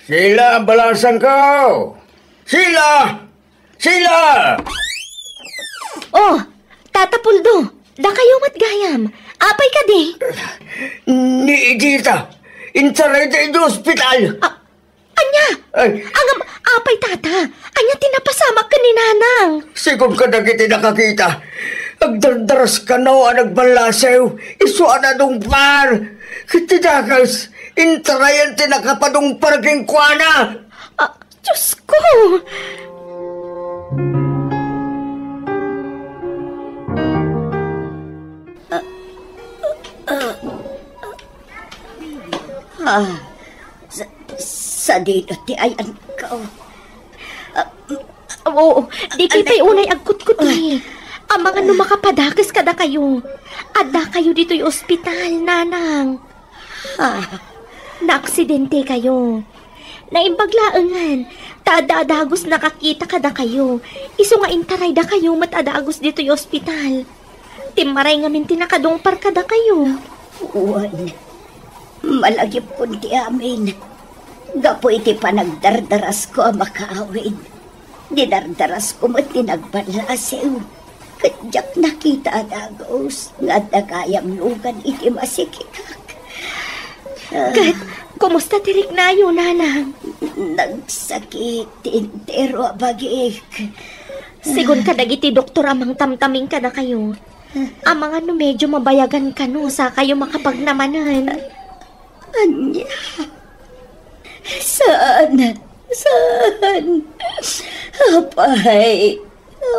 Sila, balasan ko! Sila! Sila! Oh, Tata Puldo, da kayo matgayam. Apay ka di. Ni Edita! Intaray tayo do ospital! Anya? Ay, Angam, apay tata. Anya tinapasamak ka ni Nanang. sigod ka na kita nakakita. Agdardaras ka na ang nagbalasaw. Isuan na dong par. Kitidakas, intarayan tinakapadong parking kuana. Diyos ko. Sa dito ti ayan ka. Oo, di pipay unay agkut-kut ni. Ang mga numakapadagas kada kayo. Ada kayo dito yung ospital, Nanang. Na-aksidente kayo. Naimbaglaangan. Tadadagos nakakita kada kayo. Iso nga intaray da kayo matadagos dito yung ospital. Timaray nga minti nakadungpar kada kayo. Uwan. Malagip po ti amin. Gapo iti panagdardaras ko ang makaawin. Dinardaras ko mo't tinagbalasiw. Kadyak nakita adagos. Nga dagayam lugan iti masikikak. Kat, kumusta tirik na yun, Nanang? Nagsakit intero abagik. Sigun ka dagiti doktor amang tamtaming ka na kayo. Ang mga no medyo mabayagan ka no sa kayo makapagnamanan. Anya? Saan? Apay.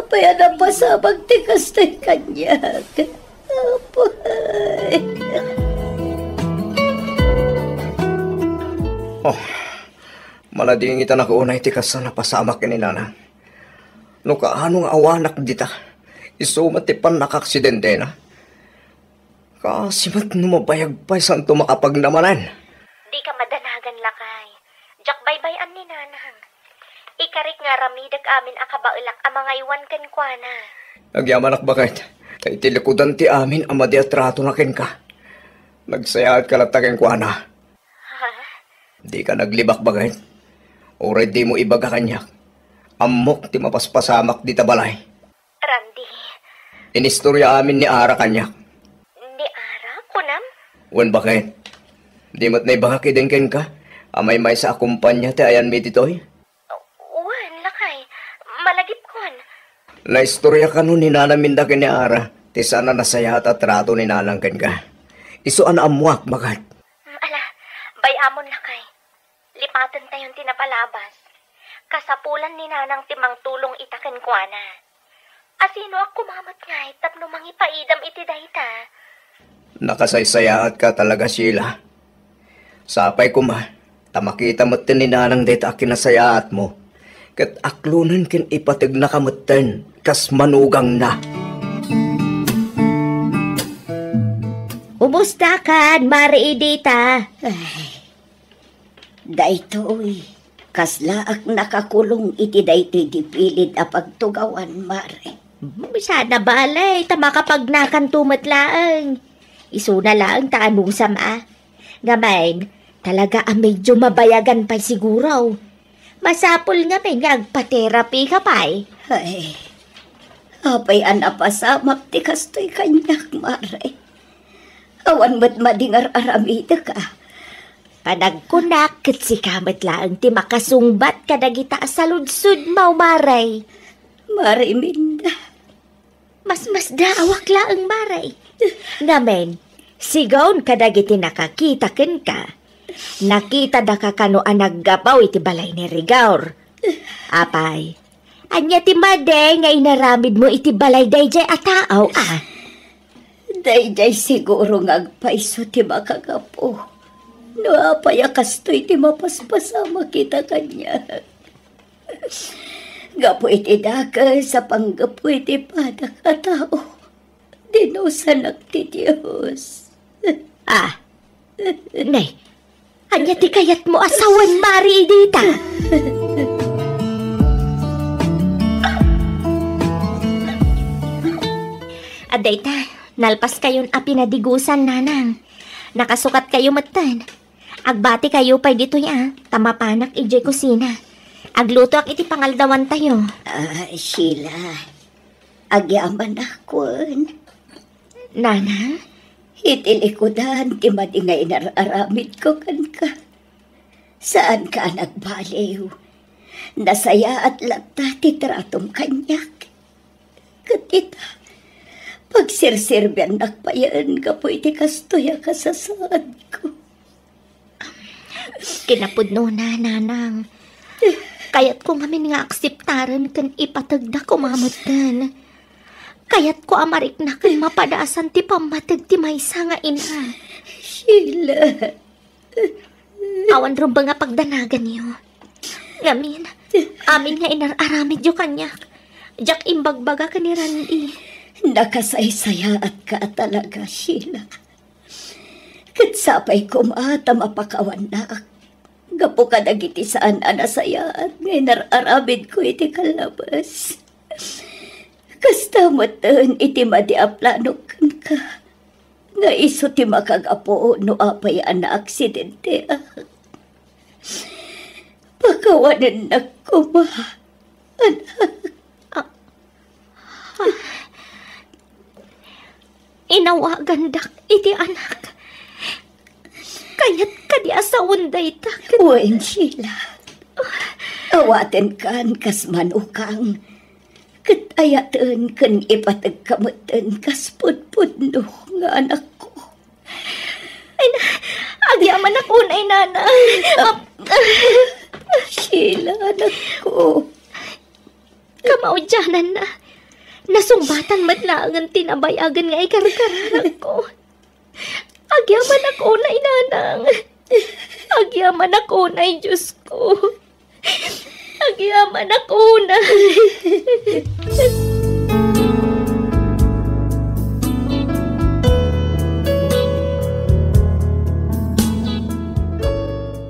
Apay ang pasabag tikas na kanyak. Apay. Oh, malading ita nakuunay tikas na napasamak ni Nana. No kaanong awanak dita. Isumat tipan nakaksidente na. Kasimat numabayag pa isang tumakapagnamanan. Di ka madanagan lakay. Jak baybayan ni Nanang. Ikarik nga ramidag amin akabailak ang mga iwan kan kwa na. Nagyamanak bakit? Kay tilikudan ti amin ang madiatrato na ken ka. Nagsayaat ka latakin kwa na. Ha? Di ka naglibak bagay. O di mo ibaga kanyak. Amok ti mapaspasamak di tabalay. Randy. Inistorya amin ni Ara kanyak. Ni Ara? Kunam? Wan bakit? Di mat na ibaga kidengken ka. Amay may sa akumpanya ti ayan mi titoy. Wan, lakay. Malagip kon. Naistorya ka nun ni Nana Mindakin ni Ara. Ti sana nasaya at atrato ni Nanang ken ka. Iso an amuak bagat. Ala, bayamon lakay. Lipatan tayon tinapalabas. Kasapulan ni Nanang timang tulong itaken kwa na. Asino ako kumamat nga tapno mangipaidam iti dayta. Nakasaysayaat ka talaga, Sheila. Sapay ko ma, tamakita matin ni Nanang deta kinasayaat mo. Kat aklunan kin ipatig na kamutin, kas manugang na. Umusta kan, Mari Edita? Daytoy, kaslaak nakakulong iti dayti dipilid a pagtugawan, Mare. Sana balay, tama kapag nakantumatlaang. Iso na lang taanong sama. Ngamain, talaga ang medyo mabayagan pa siguro. Masapol nga may agpa-therapy ka pa'y. Ay, apay anapasamak ti kastoy kanyak, Mare. Awan mo't madingar aramida ka. Panagkunak, kat si kamat lang ti makasungbat ka nagita sa ludsud mau, Maray. Mare Minda. Mas daawak laang, Maray. Ngamen, sigaw ka nagiti nakakita ken ka. Nakita da ka kano ang naggapaw iti balay ni Rigaur. Apay, anya ti made nga inaramid mo iti balay dayjay ataaw, ah. Dayjay siguro ngagpaiso ti makagapo. No apay akastoy ti mapaspasama kita kanya. Gapoy ti daka sa panggapoy ti pada katao. Dinusanak ti Diyos. Nay, anya ti kayat mo asawan Mari dita. Aday ta, nalpas kayon a pinadigusan nanang. Nakasukat kayo matan. Agbati kayo pa'y dito ya, tamapanak ijay kusina. Agluto ak iti pangaldawan tayo. Sheila, agyaman akon. Nanang? Itilikudan, ti madingay nararamid ko kan ka. Saan ka nagbaliw? Nasaya at lagta ti tratom kanyak. Katita, pagsirsirbian nakpayan ka po iti kastoya kasasaan ko. Kinapudno na, nanang. Kayat ko ngamin nga akseptaran kan ipatagda ko mamatan. Kayat ko amarik na kan mapadasan ti pamatag ti maysa nga ina. Sheila. Awan rin ba nga pagdanagan niyo? Ngamin, amin nga inararamid yo kanyak. Jak imbagbaga ka ni Randy. Nakasaysaya at ka talaga, Sheila. Katsapay ko mata mapakawan na. Gapo ka nagiti saan anasaya at ngay nararamid ko iti kalabas. Kasta matan iti madiaplano kan ka. Nga iso ti makagapo no apay na aksidente. Pakawanan na ko ma. Anak. Inawagan dak iti anak. Kayat ka di asawon dayta. Uwen, Sheila. Awaten kan kas manukang. Katayatan kan ipatagkamatan kas pudpudno nga anak ko. Ay na, agyaman ako na inana. Sheila, anak ko. Kamaudyanan na. Nasumbatan matlaangan tinabayagan nga ikarkararan ko. Agyaman ako na inanang. Agyaman ako na Diyos ko. Agyaman ako na.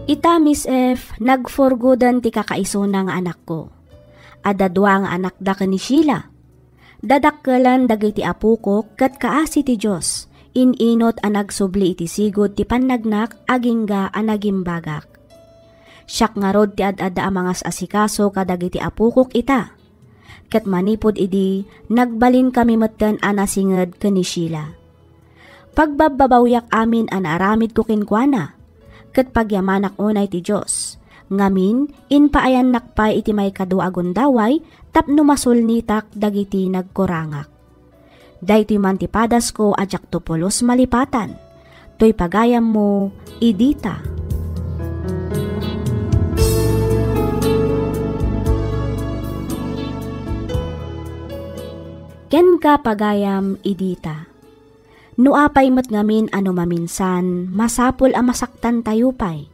Ita, Miss F, nagforgodan ti kakaiso ng anak ko. Adadwa nga anak da ka ni Sheila. Dadakkelan dagiti apo ko ket kaasi ti Dios. Ininot a nagsubli iti sigod ti pannagnak agingga a nagimbagak. Siak nga rod ti ad-adda a mangas asikaso kadagiti apo kok ita. Ket manipod idi nagbalin kami metten a nasinged ken ni Sheila. Pagbababawyak amin a naaramid ko kenkwana. Ket pagyamanak unay ti Dios. Ngamin, inpaayan nakpay iti may kadua agundaway, tapno masulnitak dagiti nagkurangak. Daytoy man ti padas ko ajak tupulos malipatan. Toy pagayam mo, idita. Ken ka pagayam, idita. Nuapay mat ngamin ano maminsan, masapol a masaktan tayo pay.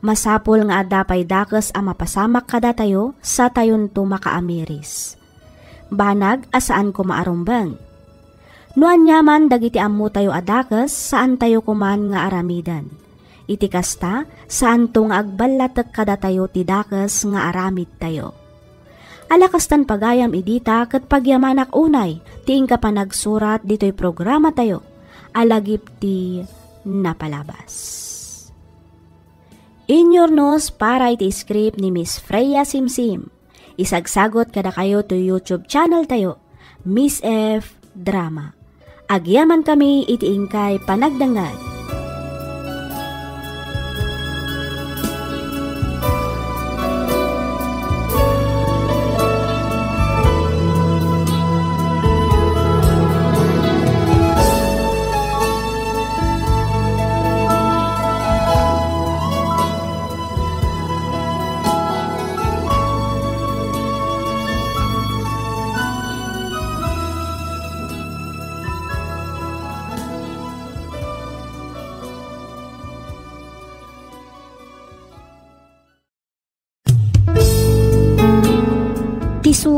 Masapol nga adapay dakes a mapasamak kada tayo sa tayon to makaamiris. Banag asaan ko maarumbang. Nuan nyaman dagiti ammo tayo adakes saan tayo kuman nga aramidan. Iti kasta saan to nga agballatek kada tayo ti dakes nga aramid tayo. Alakastan pagayam idita ket pagyamanak unay tiing ka pa nagsurat dito'y programa tayo. Alagip ti napalabas. Inyornos para iti script ni Miss Freya Simsim. Isagsagot kada kayo to YouTube channel tayo, Miss F Drama. Agyaman kami iti ingkay panagdangag.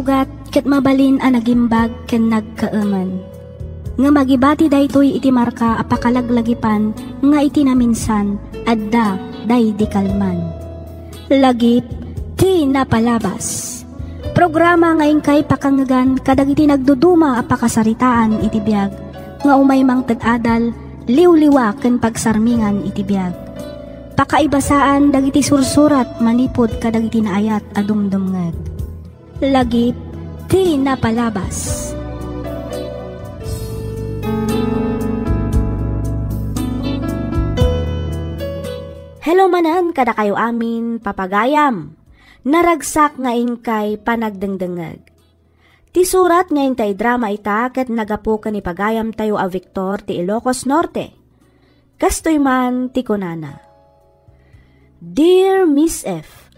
sugat ket mabalin a nagimbag ken nagkaaman. Nga magibati daytoy iti marka apakalaglagipan nga iti naminsan adda day di kalman. Lagip ti napalabas. Programa ngayon kay pakangagan kadag iti nagduduma apakasaritaan iti biag nga umay mang tad-adal liwliwa ken pagsarmingan iti biag. Pakaibasaan dagiti sursurat manipod kadag iti naayat a dumdumngeg. Lagip ti napalabas. Hello manan, kada kayo amin, papagayam. Naragsak nga inkay panagdengdengeg. Ti surat nga intay drama ita ket nagapu ni pagayam tayo a Victor ti Ilocos Norte. Kastoy man ti kunana. Dear Miss F,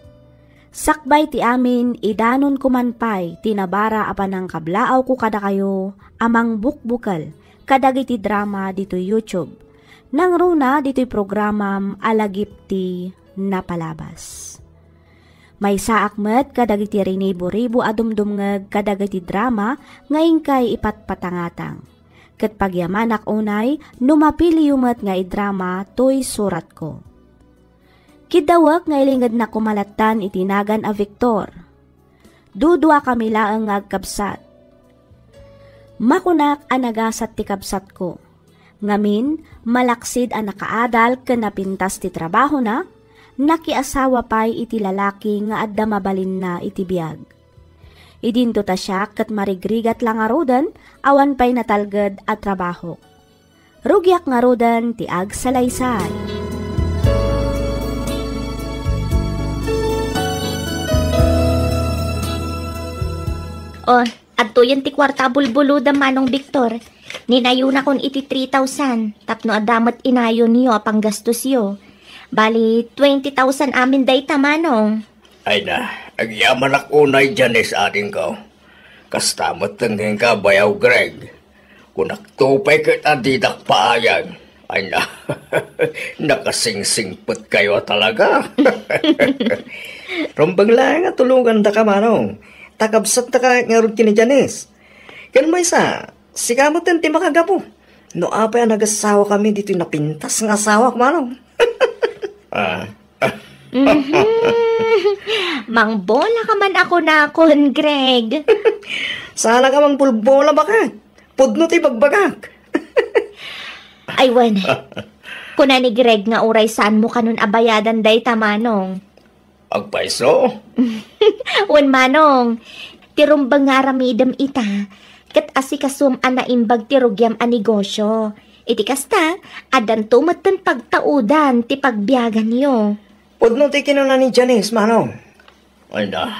sakbay ti amin idanon kumanpay tinabara apan ang kablaaw ko kada kayo amang bukbukal kadag iti drama dito YouTube. Nang runa dito'y programam alagip ti napalabas. May saakmet kadag iti rinibo-ribo adumdumngeg kadag iti drama ngayon kay ipatpatangatang. Ket pagyamanak unay numapili yumet nga idrama to'y surat ko. Kidawak nga ilingad na kumalatan itinagan a Victor. Dudwa kami laang agkabsat. Makunak anagasat ti kabsat ko. Ngamin, malaksid ang nakaadal ken napintas ti trabaho na, nakiasawa pa'y iti lalaki nga adda mabalin na iti biag. Idinto ta siya ket marigrigat lang arudan, awan pa'y natalged at trabaho. Rugyak nga arudan ti ag salaysay. Oh, adto yan ti kwarta bulbuluda manong Victor. Ninayo na kon iti 3,000, tapno adamat inayo niyo apang gastos yo. Bali, 20,000 amin day tamanong. Ay na, agyaman unay Janice ating ko. Kastamot tanghin ka bayaw Greg. Kung naktupay ka didak paayag. Ay na, nakasingsingpot kayo talaga. Rumbang lang nga tulungan da ka manong. Takabsat na ka nga rin kini Janice. Kan may sa... Sikamot yan ti makagapo. No apay nagasawa kami dito napintas ng asawa ko manong. Mangbola ka man ako nakon, Greg. Sana ka mang pulbola baka. Pudno ti bagbagak. Aywan. Kuna ni Greg nga uray saan mo kanun abayadan day tamanong. Agpaiso? Wan manong. Tirumbang nga ramidam ita. Ket asikasum anaimbag ti rugyam a negosyo. Iti kasta, adan tumatan pagtaudan ti pagbiagan niyo. Pudno ti kinuna ni Janice, manong. Ay na,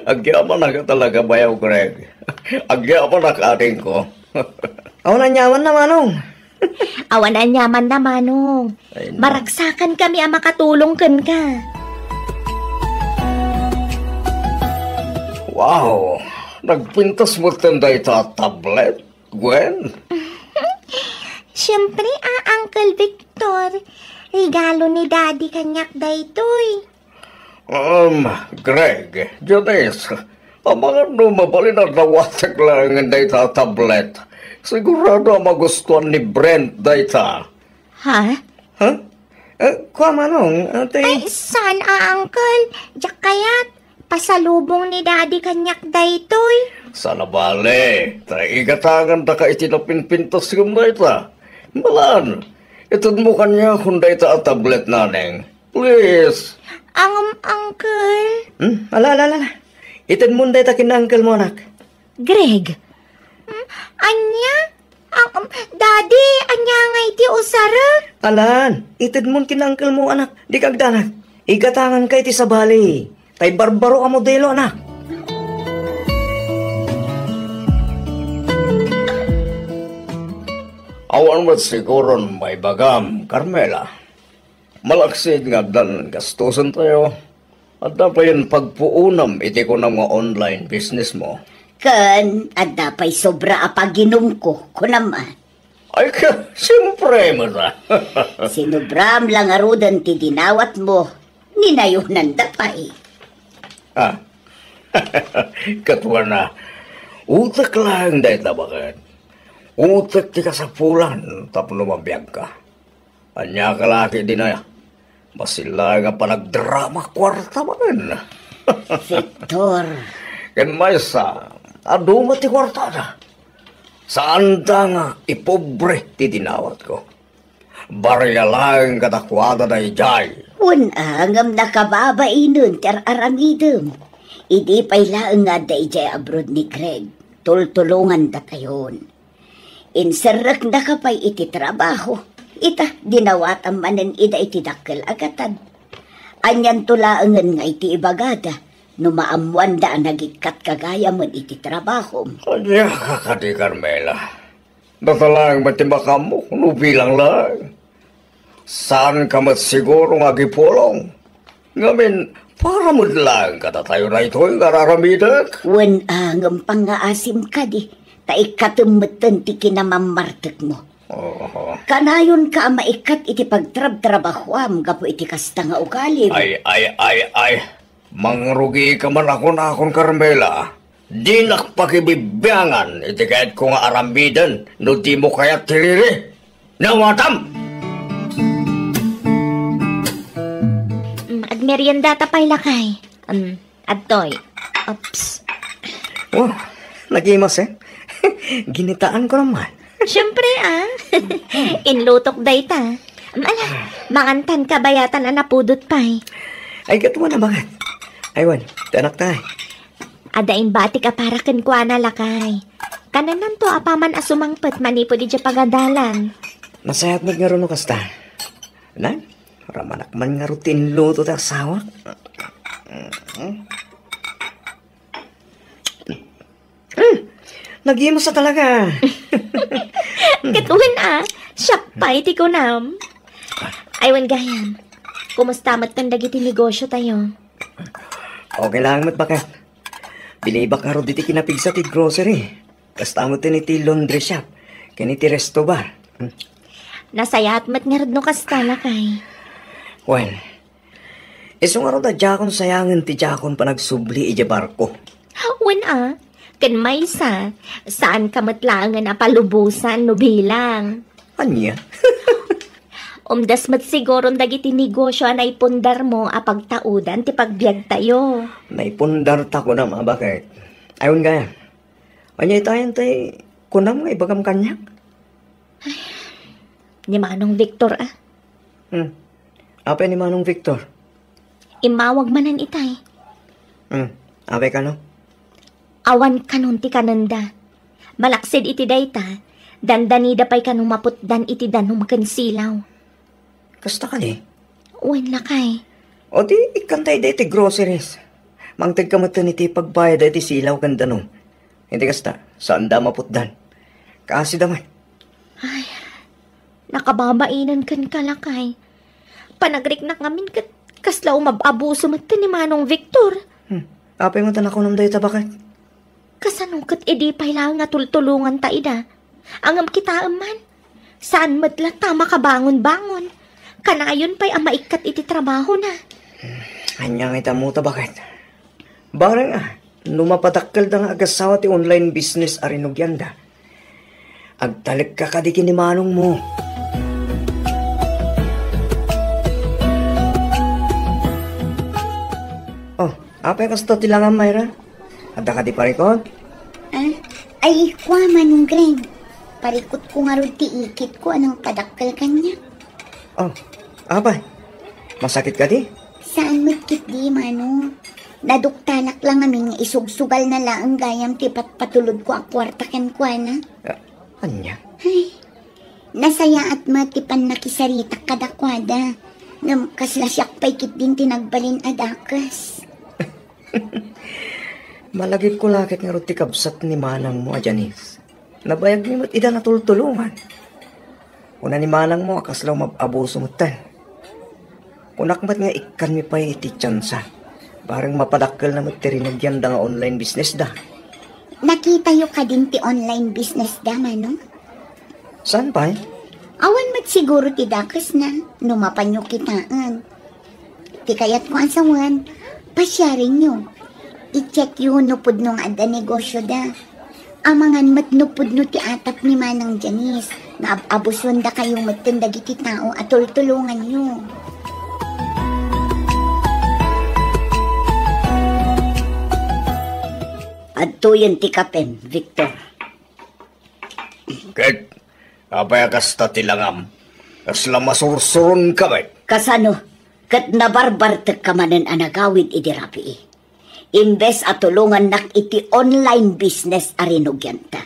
agyaman na ka talaga bayaw, Greg. Agyaman na ka ating ko. Awan na nyaman na, manong. Awan na nyaman na, manong. Maragsakan kami ang makatulong kan ka. Wow! Nagpintas mo tanday ta tablet, Gwen? Siyempre, Uncle Victor. Regalo ni Daddy kanyak daytoy. Greg, Janice, mga mabalin na nawatag lang ang dayta tablet. Sigurado magustuhan ni Brent dayta. Ha? Ha? Kuha manong, Ay, saan, Uncle? Diyak kaya't pasalubong ni Daddy kanyak daytoy. Sana bale, taigatangan ta ka itinapinpintas yung dayta. Malan, itod mo kanya kung dayta ang tablet naneng. Please. Uncle. Ala. Itod mo dayta kinangkel mo, anak. Greg. Anya? Daddy, anya nga iti usara? Alan, itod mo kinangkel mo, anak. Di kagdanak. Igatangan ka iti sa bali. Tay barbaro ang modelo, anak. Awan mo't siguro may bagam, Carmela. Malaksid nga dan gastusan tayo. At dapat yun pagpuunam iti ko ng mga online business mo. Kan, at dapay sobra apaginom ko, kunaman. Ay ka, siyempre mo na. Sinubram lang arudan ti dinawat mo. Ninayunan dapay. Katwa na, utak lang dahil tabakan. Utak ti kasapulan, tapos lumabiyag ka. Anya kalaki din na, masila nga panagdrama kwarta man. Victor, Ken maysa, aduma ti kwarta na. Saan ta nga ipobre ti dinawat ko. Barya lang katakwada na ijay. unangam nakababainon ter aramidem. Idi pailaang nga da ijay abroad ni Greg. Tultulungan da tayon. Inserrak na kapay iti trabaho. Ita, dinawatan manen ida iti dakkel agatan. Anyan tulaangan nga iti ibagada. Numaamuan da nagikat kagaya man iti trabaho. Anya kakati Carmela. Natalang matimbaka mo, nubilang lang. Saan ka mat siguro nga gipulong? Ngamin, para mo lang katatayo na ito yung kararamidak. Unangam pangaasim ka di. Taikatumbatan ti kinamamartek mo. Kanayon ka maikat iti pagtrab-trabahuam gapo iti kasta nga ugalim. Ay. Mangrugi ka man ako na akong Carmela. Di nakpakibibiyangan iti kahit ko nga aramidan no di mo kaya tiriri. Nawatam! Agmerienda ta pa'y lakay. Adtoy. Ops. Oh, nagimas Ginitaan ko naman. Siyempre Inlutok day ta. Ala, mangantan ka bayatan na napudot pa'y. Ay, katuwa na bakit? Aywan, tanak tayo. Adain bati ka para kenkwa na lakay. Kananan to apaman asumangpet manipo di dya pagadalan. Masayat mo nga rin kasta. Na? Ramanak man nga rutin luto ta sawak. Nag-iimo sa talaga. Katuhin siya pa iti kunam. Aywan gayam. Kumusta mat kang dagiti negosyo tayo? Okay lang mat bakit? Bilibak nga rin diti kinapig sa ti grocery. Kasta mo tiniti laundry shop. Kiniti resto bar. Nasayat mat nga rin no kasta lakay. Well, iso nga rin da jakon sayangan ti jakon pa nagsubli ija barko. Wen kan may saan ka matlangan na palubusan no bilang. Anya? Umdas mat siguro dagiti negosyo na ipundar mo apagtaudan ti pagbiag tayo. Naipundar ta ko na bakit? Ayun gaya. Anya itayan tay kunam nga ibagam kanyak. Ni Manong Victor Apa ni Manong Victor? Imawag manan itay. Ape ka no? Awan kanon ti kananda. Malaksid iti dayta, dandanida pa'y kanong maputdan iti danong makansilaw. Kasta ka ni? Uwan lakay. O di, ikantay da iti groceries. Mangtag ka matan iti pagbayad iti silaw kan danong. Hindi kasta, saan da maputdan? Kasi damay. Ay, nakababainan kan kalakay. Panagrik na ngamin kasla umababuso matan ni Manong Victor. Apay mo tanak ko nang dayta bakit? Kasanungkat edi pa'y lang nga tultulungan ta ida. Angam kita man. Saan madla ta makabangon-bangon. Kanayon pa'y maikat iti trabaho na. Anyang ita mo ta bakit? Barang numapadakkel da nga agasawa ti online business arinugyanda. Agtalag ka kadiki ni Manong mo. Oh, apay kasta tilangan Mayra? Ada ka di parikot? Ay, kwa Manong Greg. Parikot ko nga rin ti ikit ko anong padakkel kanya. Oh, apay? Masakit ka di? Saan magkit di, Mano? Naduktanak lang amin nga isugsugal na lang ang gayam ti patulod ko ang kwarta ken kwa na. Anya? Ay, nasaya at matipan nakisarita kadakwada. Ngam kaslasyak pa'y kit din tinagbalin adakas. Malagip ko lakit nga ruti kabsat ni Manang mo, Janice. Nabayag ni mo't ida natultulungan. Una ni Manang mo, akaslaw mababuso mo tan. Kunakmat nga ikan mi pa iti tsansa. Parang mapadakkel na mo't tirinagyan da nga online business da. Nakita yo ka din ti online business da, Manong? Saan pa Awan mat siguro ti dakas na, numapan nyo kitaan. Ti kayat ko asawan, pasyarin nyo. I-check yun no pud nung ada negosyo da. Amangan matnupod no ti atap ni Manang Janice. Naabuson da kayong matanda giti tao at tulungan nyo. Adto yun ti kapen, Victor. Ket, apay kasta tilangam. Kasla masursurun ka ba? Kasano, kat nabarbartek ka manen anagawid idirapi. Imbes at tulungan nak iti online business arinugyan ta.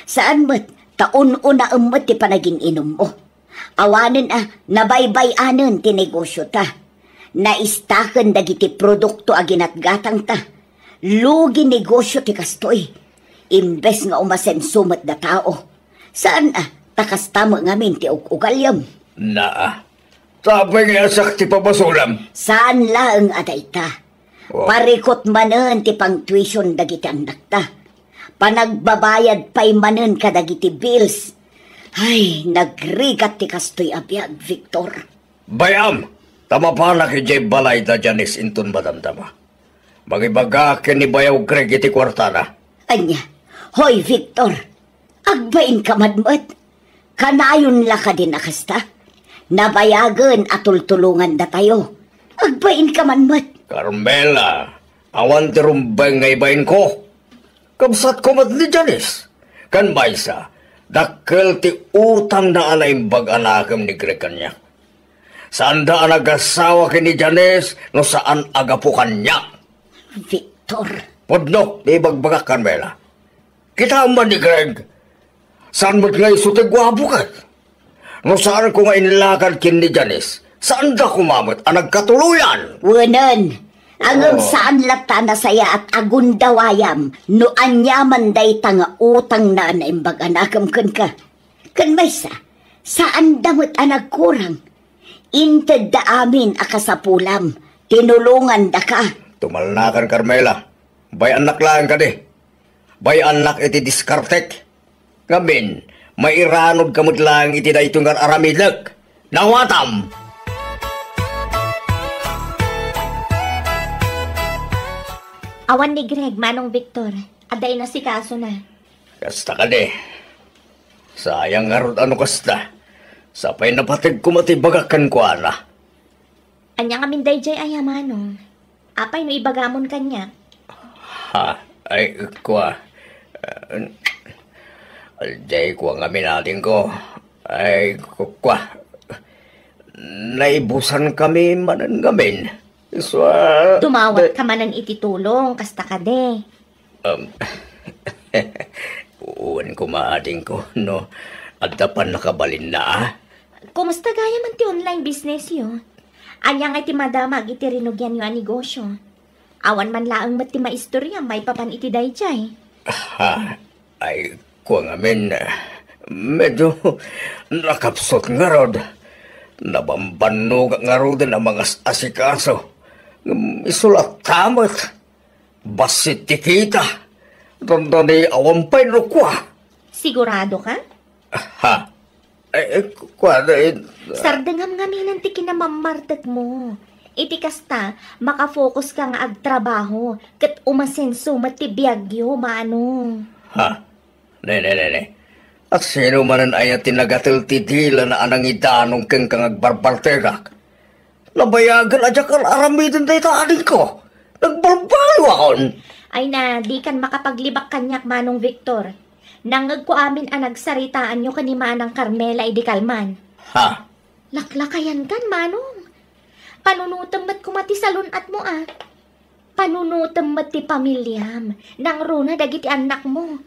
Saan mo't taon-una umot ti panaging inom mo. Awanen nabaybay-anen ti negosyo ta. Naistakan dagiti produkto aginatgatang ta. Lugi negosyo ti kastoy. Imbes nga umasen sumat da tao. Saan takas tamo ngamin ti ugalyam. Tapay nga sakti papasulam. Saan lang aday ta? Oh. Parikot manen ti pang tuition dagiti anak ta. Panagbabayad pa'y manen ka dagiti bills. Ay, nagrigat ti kastoy abiyag, Victor. Bayam, tama pa na ki Jay Balay da Janice intun madamdama. Magibagakin ni Bayaw Greg iti kwartana. Anya, hoy Victor, agbain ka madmat. Kanayon la ka din akasta. Nabayagan at tultulungan da tayo. Agbain ka madmat. Carmela, awan ti rumbeng nga ibain ko. Kamsat ko mat ni Janice. Kan maysa, dakkel ti utang na alaimbag anakam ni Greg kanya. Saan da nagasawa ki ni Janice no saan agapukan niya? Victor. Podno, di bagbagak, Carmela. Kita man ni Greg. Saan mo't nga isutig wabukat? No saan ko nga inilakad kin ni Janice? Saan da kumamot ang nagkatuluyan? Wanan, ang saan lata na saya at agundawayam, no anyaman day tanga utang na naimbag anakam ka. Kan maysa, saan damot ang nagkurang? Inted da amin akasapulam, tinulungan da ka. Tumalnakan, Carmela. Bay anak lang ka di. Bay anak iti diskartek. Ngamin, mairanod kamot lang iti da itong aramidlag. Nawatam! Awan ni Greg, Manong Victor. Aday na si kaso na. Kasta ka di. Sayang nga ron ano kasta. Sapay napatig kumatibagakan ko, ana. Anya ngamin day jay ayamanong. Apay no ibagamon kanya. Ay, kwa. Aljay, kwa nga minating ko. Ay, kwa. Naibusan kami manan gamin. So, Tumawat ka man ang ititulong, kasta ka de. Uwan ko maating ko, no? At dapan nakabalin na, Kumusta gaya man ti online business yo? Anyang iti madamag iti rinugyan yo ang negosyo. Awan man laang mat ti maistorya, may papan iti dayjay. Ay, kuwa nga men, medyo nakapsot nga rod. Nabambanog nga rod na mga asikaso. Isulat tamat. Basit ti kita. Tanda ni awampay no kwa. Sigurado ka? Kwa na Sardengam ngaminan ti kinamamartet mo. Iti kasta, makafocus ka nga agtrabaho, kat umasenso matibiyagyo, maano. Ne. At sino manan ay tinagatil-titila na anang idanong kang agbarbartegak. Nabayagan adya kang aramitin tayo taanin ko. Nagbarbalo akon. Ay na, di kan makapaglibak kanyak, Manong Victor. Nangag ko amin ang nagsaritaan nyo kanima ng Carmela idikalman. Laklakayan kan, Manong. Panunutam mat kumati salon at mo Panunutam mat ti pamilyam. Nang runa dagiti anak mo.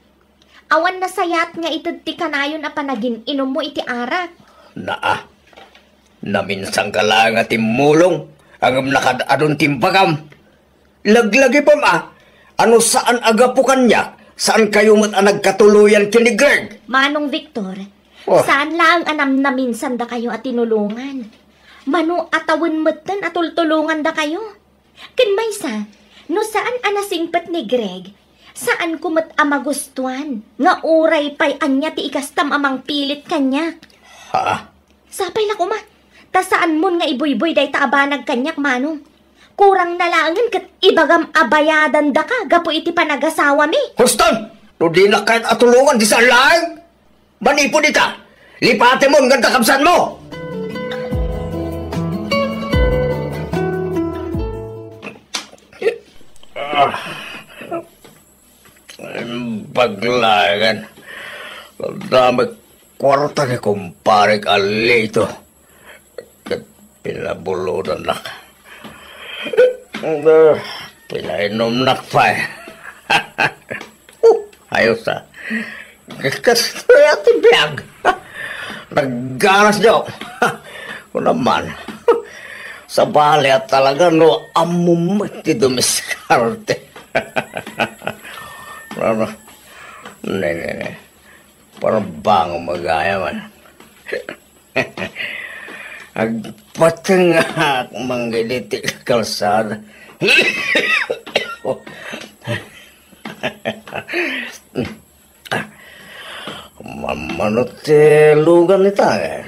Awan na sayat nga itad ti kanayon a panagin inom mo iti arak. Naminsang ka lang at imulong ang nakadadon timpagam. Laglagi pa ano saan agapukan niya? Saan kayo mat nagkatuluyan kini Greg? Manong Victor, saan lang anam na minsan da kayo at tinulungan? Mano atawin matan at tultulungan da kayo? Ken maysa, no saan anasingpat ni Greg? Saan kumat amagustuhan? Nga uray pa'y anya ti ikastam amang pilit kanya. Sapay na kuma. Ta saan mon nga iboy-boy day taabanag kanyak, Manong? kurang nalangan kat ibagam abayadan da ka, gapo iti panagasawa mi. Huston! No di na kahit atulungan di sa laing! Manipon ita! Lipate mo ang ganda kapsan mo! Paglagan. Dami kwarta ni kumpare ka lito. Pinabulunan na. Pinainom na pa eh. Ayos ha. Kasi ito biyag. Nagganas niyo. Kung naman. Sa bali at talaga no amumati dumiskarte. Ne. Parang bango magaya man. Agpatang manggiliti kalsada. Manot lugan nita eh.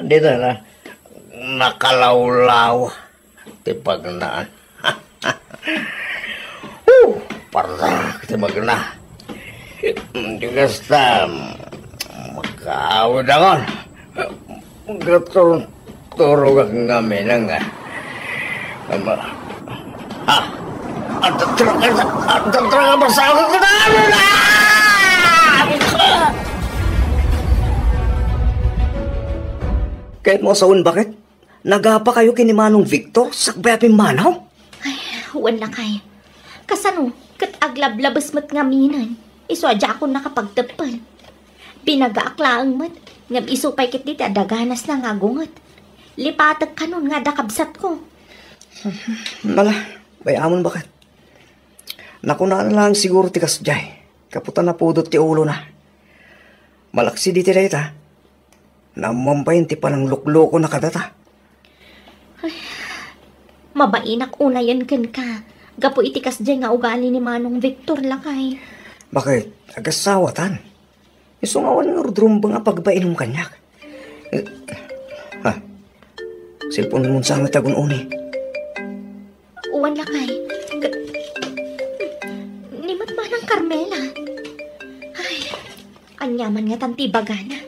Dito na nakalawlaw ti pagnaan. Parang ti magna. Di kasta magkaawid ako. Turog ang ngamin nga. At talaga masawa ko na! Kahit mo saun, bakit? Nagapa kayo kini Manong Victor sa bayapin manaw? Ay, wala kay. Kasano, kat aglablabas mat ngaminan. Iswadya ako nakapagtapal. Pinagaaklaan mat. Ngam isupay kit diti adaganas na ngagungat. Lipatag ka nun nga dakabsat ko. Nala, bayamon bakit? Nakuna na lang siguro ti kasjay. Kaputan na pudot ti ulo na. Malaksi di ti dayta. Namampayin ti panang lukloko na kadata. Ay, mabainak unayan kan ka. Gapo iti kasjay nga ugali ni Manong Victor lakay. Bakit? Agasawatan. Isungawan nga rudrumbang nga pagbainom kanyak. Silpon mo sa nga tagun uni. Uwan lakay. Nimat Manang Carmela. Ay, anyaman nga tantibagana.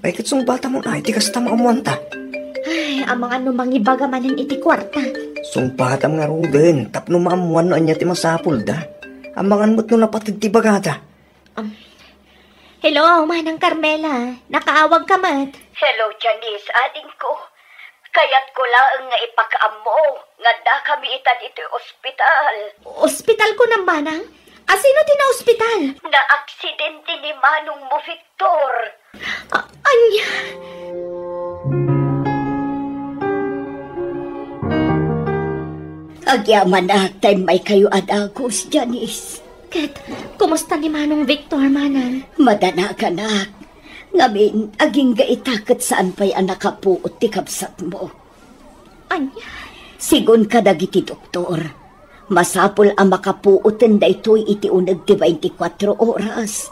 Ay, kitsong bata mo na, iti kasta maamuanta. Ay, ang mga numangibaga manan iti kwarta. Sumpatam nga ruden, tapno maamuan na anya ti masapul da. Ang mga mo't no napatid ti bagata. Hello, Manang Carmela. Nakaawag ka mat. Hello, Janice, ading ko. Kayat ko lang nga ipakaam mo. Nga da kami itad ito ospital. Ospital ko ng Manang? Sino tina-ospital? Na-aksidente ni Manong mo, Victor. Anya? Agyaman na time may kayo adagos, Janice. Kat, kumusta ni Manong Victor, Manang? Madananak. Ngamin, aging gaitakot saan pa'y anak kapuot ti kapsat mo. Anya? Sigon ka dagiti doktor. Masapol ang makapuotin da ito'y iti unag ti 24 oras.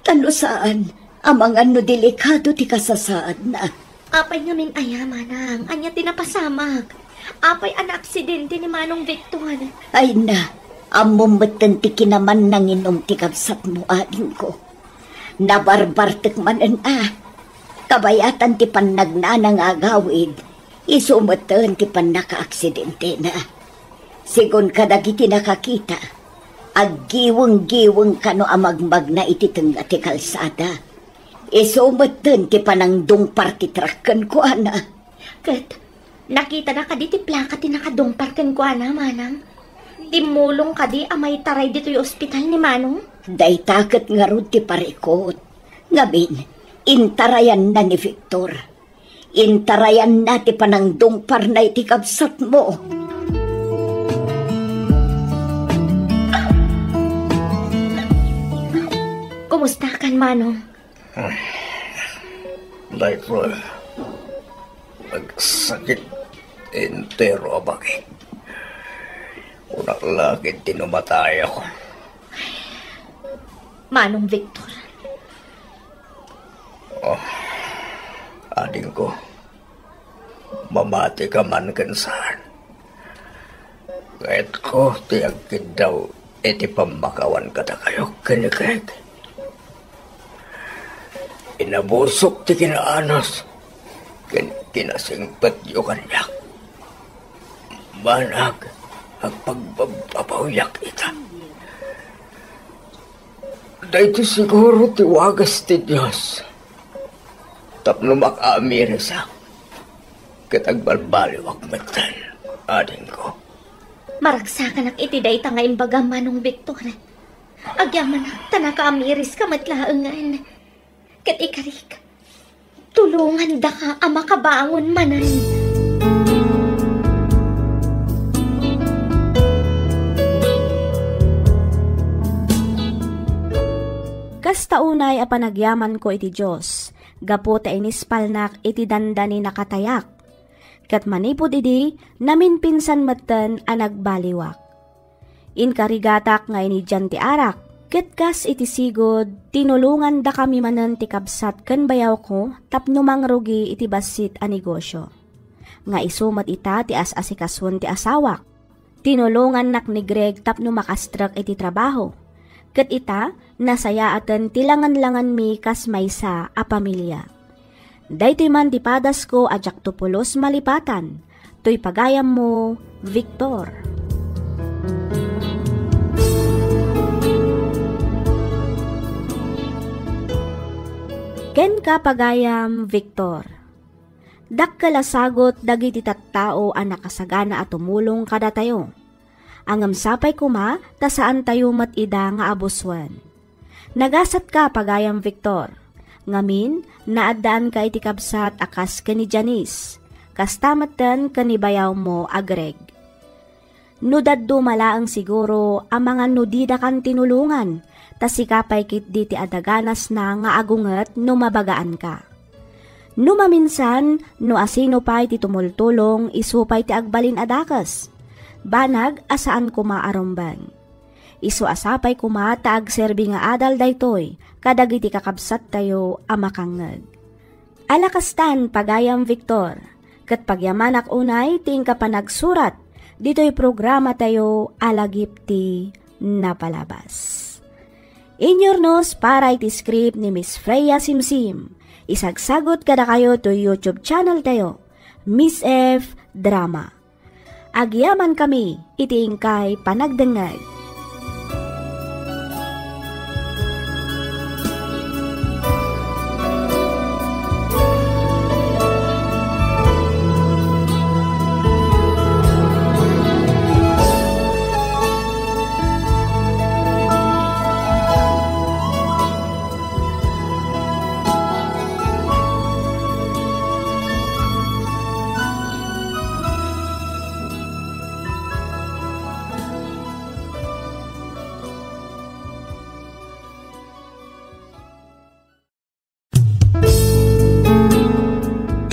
Tano saan, amang ano delikado ti kasasaad na. Apay ngamin aya, Manang. Anya tinapasamag. Apay ang aksidente ni Manong Victor. Ay na, amumatan ti kinaman nanginom ti kapsat mo, ading ko. Nabarbartek manan kabayatan ti pannagnanang agawid, isumatan ti pannaka-aksidente na. Sigon kadagiti nakakita, aggiwang-giwang kano amagmag na ititeng ati kalsada. Isumatan ti panangdong partitrakan ko, ana. Kat, nakita na ka di ti plaka ti nakadungparkan ko, ana, Manang. Dimulong ka di amay taray dito yung ospital ni Manong. Day takot nga ron ti parikot. Ngamin, intarayan na ni Victor. Intarayan na ti panangdong parnay ti kapsat mo. Kumusta kan, Manong? Like, nagsakit entero bakit? Unang lagi tinumatay ako. Manong Victor. Ading ko, mamati ka man kansan. Kahit ko tiyagkid daw iti pamakawan kata kayo kani Greg. Inabusok ti kinaanos kinasingpat yu kanyak. Manag ang pagbababayak ita. Dahito siguro ti wagas ti Diyos. Tapno makaamiresak. Katagbalbaliwak matan, ading ko. Maragsakan ak iti day nga imbaga Manong Victor. Agyaman tanaka amiris ka matlaangan. Ket ikarik, tulungan da ka ama kabangon manan. Kasta unay a panagyaman ko iti Diyos, gapo ta inispalnak iti dandani nakatayak. Kat manipod idi, namin pinsan matan a nagbaliwak. Inkarigatak nga ini dyan ti arak, ket kas iti sigod, tinulungan da kami manan ti kabsat ken bayaw ko, tapno mangrugi iti basit a negosyo. Nga isumat ita ti as-asikaswan ti asawak. Tinulungan nak ni Greg tapno makastrak iti trabaho. Ket ita, nasayaaten tilangan-langan mi kas maysa a pamilya. Daytoy man ti padas ko ajak tupulos malipatan, to'y pagayam mo, Victor. Ken ka pagayam, Victor. Dakkalasagot dagiti tattao a nakasagana at tumulong kada tayo. Angam sapay kuma, ta saan tayo matida nga abuswan. Nagasat ka pagayam, Victor. Ngamin, naadaan ka iti kabsat akas kani Janice, kastamatan kanibayaw mo agreg. Nudaddo malaang siguro ang mga nudida kan tinulungan, tasikapay kit di ti adaganas na nga agunget no mabagaan ka. No maminsan, no asino pa'y ti tumultulong, isupay ti agbalin adakas. Banag, asaan kumaarumban. Isu asapay kumata ag serbi nga adal daytoy, kadagiti kakabsat tayo amakangag. Alakastan pagayam Victor, ket pagyamanak unay ting kapanagsurat, dito'y programa tayo alagipti napalabas. Inyornos para iti script ni Miss Freya Simsim, isagsagot kada kayo to YouTube channel tayo, Miss F. Drama. Agyaman kami, iting kay panagdengag.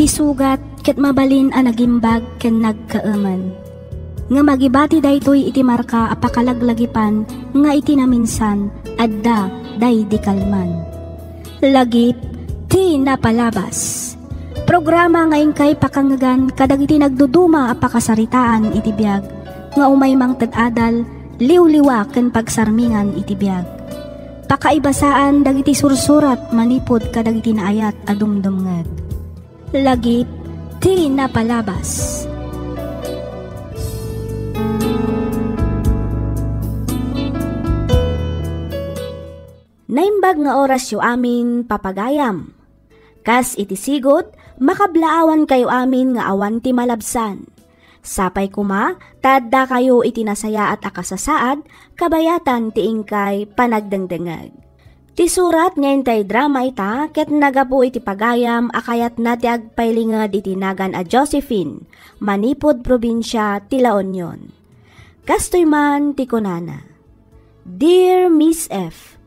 Sugat ket mabalin a nagimbag ken nagkaaman. Nga magibati daytoy iti marka apakalaglagipan nga iti naminsan adda day di kalman. Lagip ti napalabas. Programa ngayon kay pakangagan kadagiti nagduduma apakasaritaan iti biag nga umay mang tad-adal liwliwa ken pagsarmingan iti biag. Pakaibasaan dagiti sursurat manipod kadagiti naayat a dumdumngeg. Lagip ti napalabas. Naimbag nga oras yu amin papagayam. Kas iti sigot, makablaawan kayo amin nga awan ti malabsan. Sapay kuma, tadda kayo iti nasaya at akasasaad, kabayatan ti ingkay panagdengdengag. Ti surat ngayon tay drama ita, ket nagapu iti pagayam akayat na ti agpailingad iti nagan a Josephine, manipod probinsya ti La Union. Kastoy man ti kunana. Dear Miss F,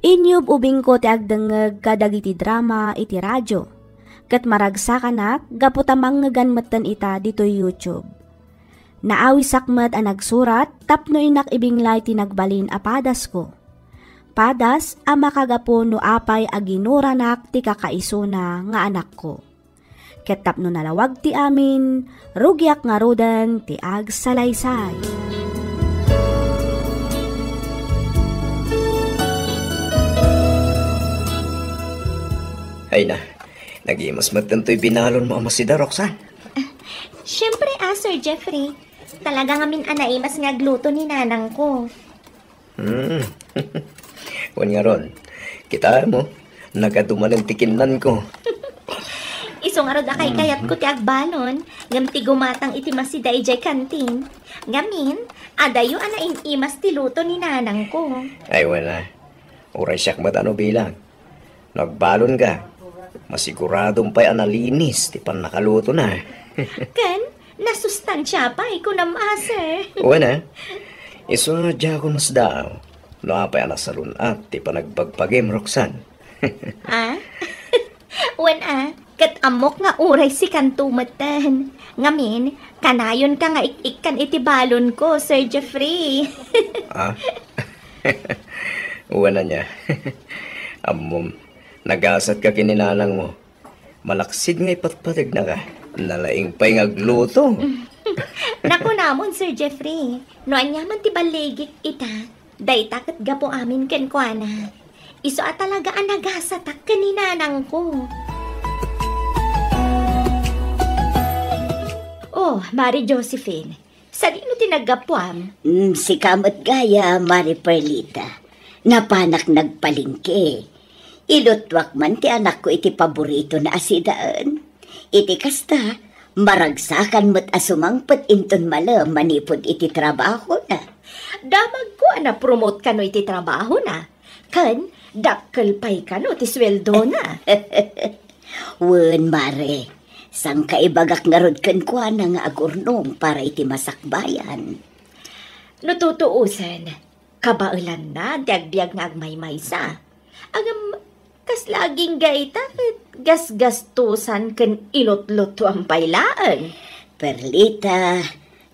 inyub ubing ko ti agdengeg kadag iti drama iti radyo, ket maragsakanak gaputamang ngaganmatan ita dito YouTube. Naawisakmat a nagsurat tapno inak ibinglay ti nagbalin a padas ko. Padas a makagapo no apay aginuranak ti kakaisuna nga anak ko. ket tapno nalawag ti amin, rugyak nga rudan ti agsalaysay. Ay na, nag-imas magtanto'y binalon mo ama si Roxanne. Siyempre, Sir Jeffrey. Talaga nga anaimas nga gluto ni nanang ko. Wan nga ron, kita mo, nagaduman ang tikinan ko. Iso nga rod akay kayat ko ti agbalon, ngam ti gumatang iti masiday jay kantin. Ngamin, adayo imas ti luto ni nanang ko. Ay wala, uray siyak matano bilang. Nagbalon ka, masiguradong pa'y analinis, ti pan nakaluto na. Ken, nasustansya pa, ikunam sir. Wala, isunadya ko mas daw. Napay anasalun at ti panagbagpagim, Roxanne. Wan kat amok nga uray si kantumatan. Ngamin, kanayon ka nga ikan iti balon ko, Sir Jeffrey. Wala niya. Amom, nagasat ka kininanang mo. Malaksid nga ipatpatig na ka. Nalaing pa'y ngagluto. Naku namon, Sir Jeffrey. Noan yaman ti baligik ita. Dayta kat gapo amin ken kuana. Iso talaga ang nagasatak kaninanang ko. Oh, Mari Josephine. Sa di no tinagapuam? Si kamot gaya, Mari Perlita. Napanak nagpalingke. Ilutwak man ti anak ko iti paborito na asidaan. Iti kasta, maragsakan mo't asumangpot inton malam manipod iti trabaho na. Damag ko na promote ka no iti trabaho na. Kan, dakkel pay ka no ti sweldo na. Wen, Mare. Sang kaibagak nga rod ken kuana nga agurnong para iti masakbayan. Nututuusan, kabailan na ti agbiag nga agmaymaysa. Agam kas laging gaita gasgastusan ken ilot-loto ang pailaan. Perlita,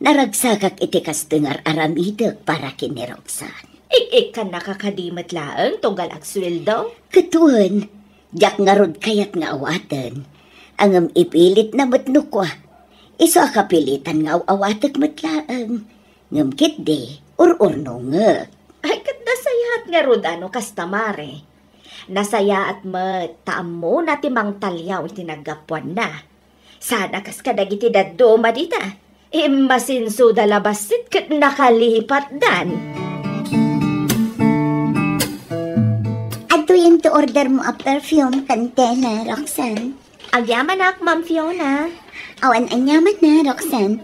naragsakak iti kastengar aramidek para kini Roxanne. Ik kan nakakadimat laeng tunggal agsweldo. Katuan, jak nga rod kayat nga awaten. Angam ipilit na matnukwa. Iso akapilitan nga awatek matlaeng. Ngam kitde, urno nga. Ay kat nasayaat nga rod ano kastamare. Nasayaat taam mo na timang talyaw itinagapuan na. Sana kas kadagiti daddo madita. Masinso dalabasit kat nakalipat dan. Ato yung to order mo a perfume kantela, Roxanne. Agyaman ak, Ma'am Fiona. Awan anyaman na, Roxanne.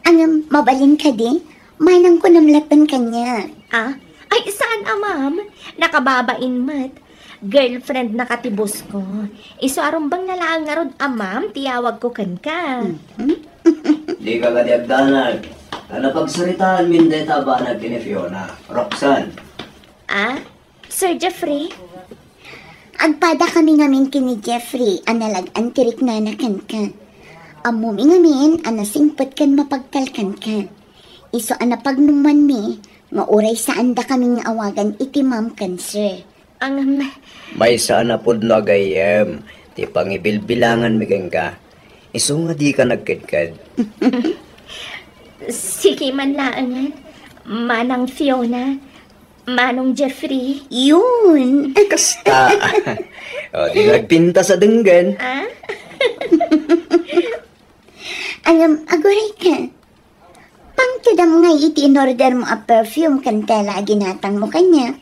Ang mabalin ka di, manang ko namlatan kanya. Ay saan ma'am? Nakababain mat. Girlfriend na katibos ko. Iso arumbang nalaang nga rod, ma'am, tiyawag ko kan ka. Di ka kadiagdanan. Ano pagsaritaan mindeta ba na kini Fiona? Roxanne. Sir Jeffrey? Agpada kami ngamin kini Jeffrey, analag antirik na nakan ka. Amumi ngamin, anasingpot kan mapagtalkan ka. Iso anapagnuman mi, mauray saan da kaming awagan iti ma'am kan sir. May sana pod no agayem, ti pangibilbilangan migeng ka. Iso nga di ka nagkadkad. Sige man laangan, Manang Fiona, Manong Jeffrey. Yun! Kasta. O, di nagpinta sa denggan. Agoray ka. Pangtudam nga iti in-order mo a perfume kantela ginatang mo kanya.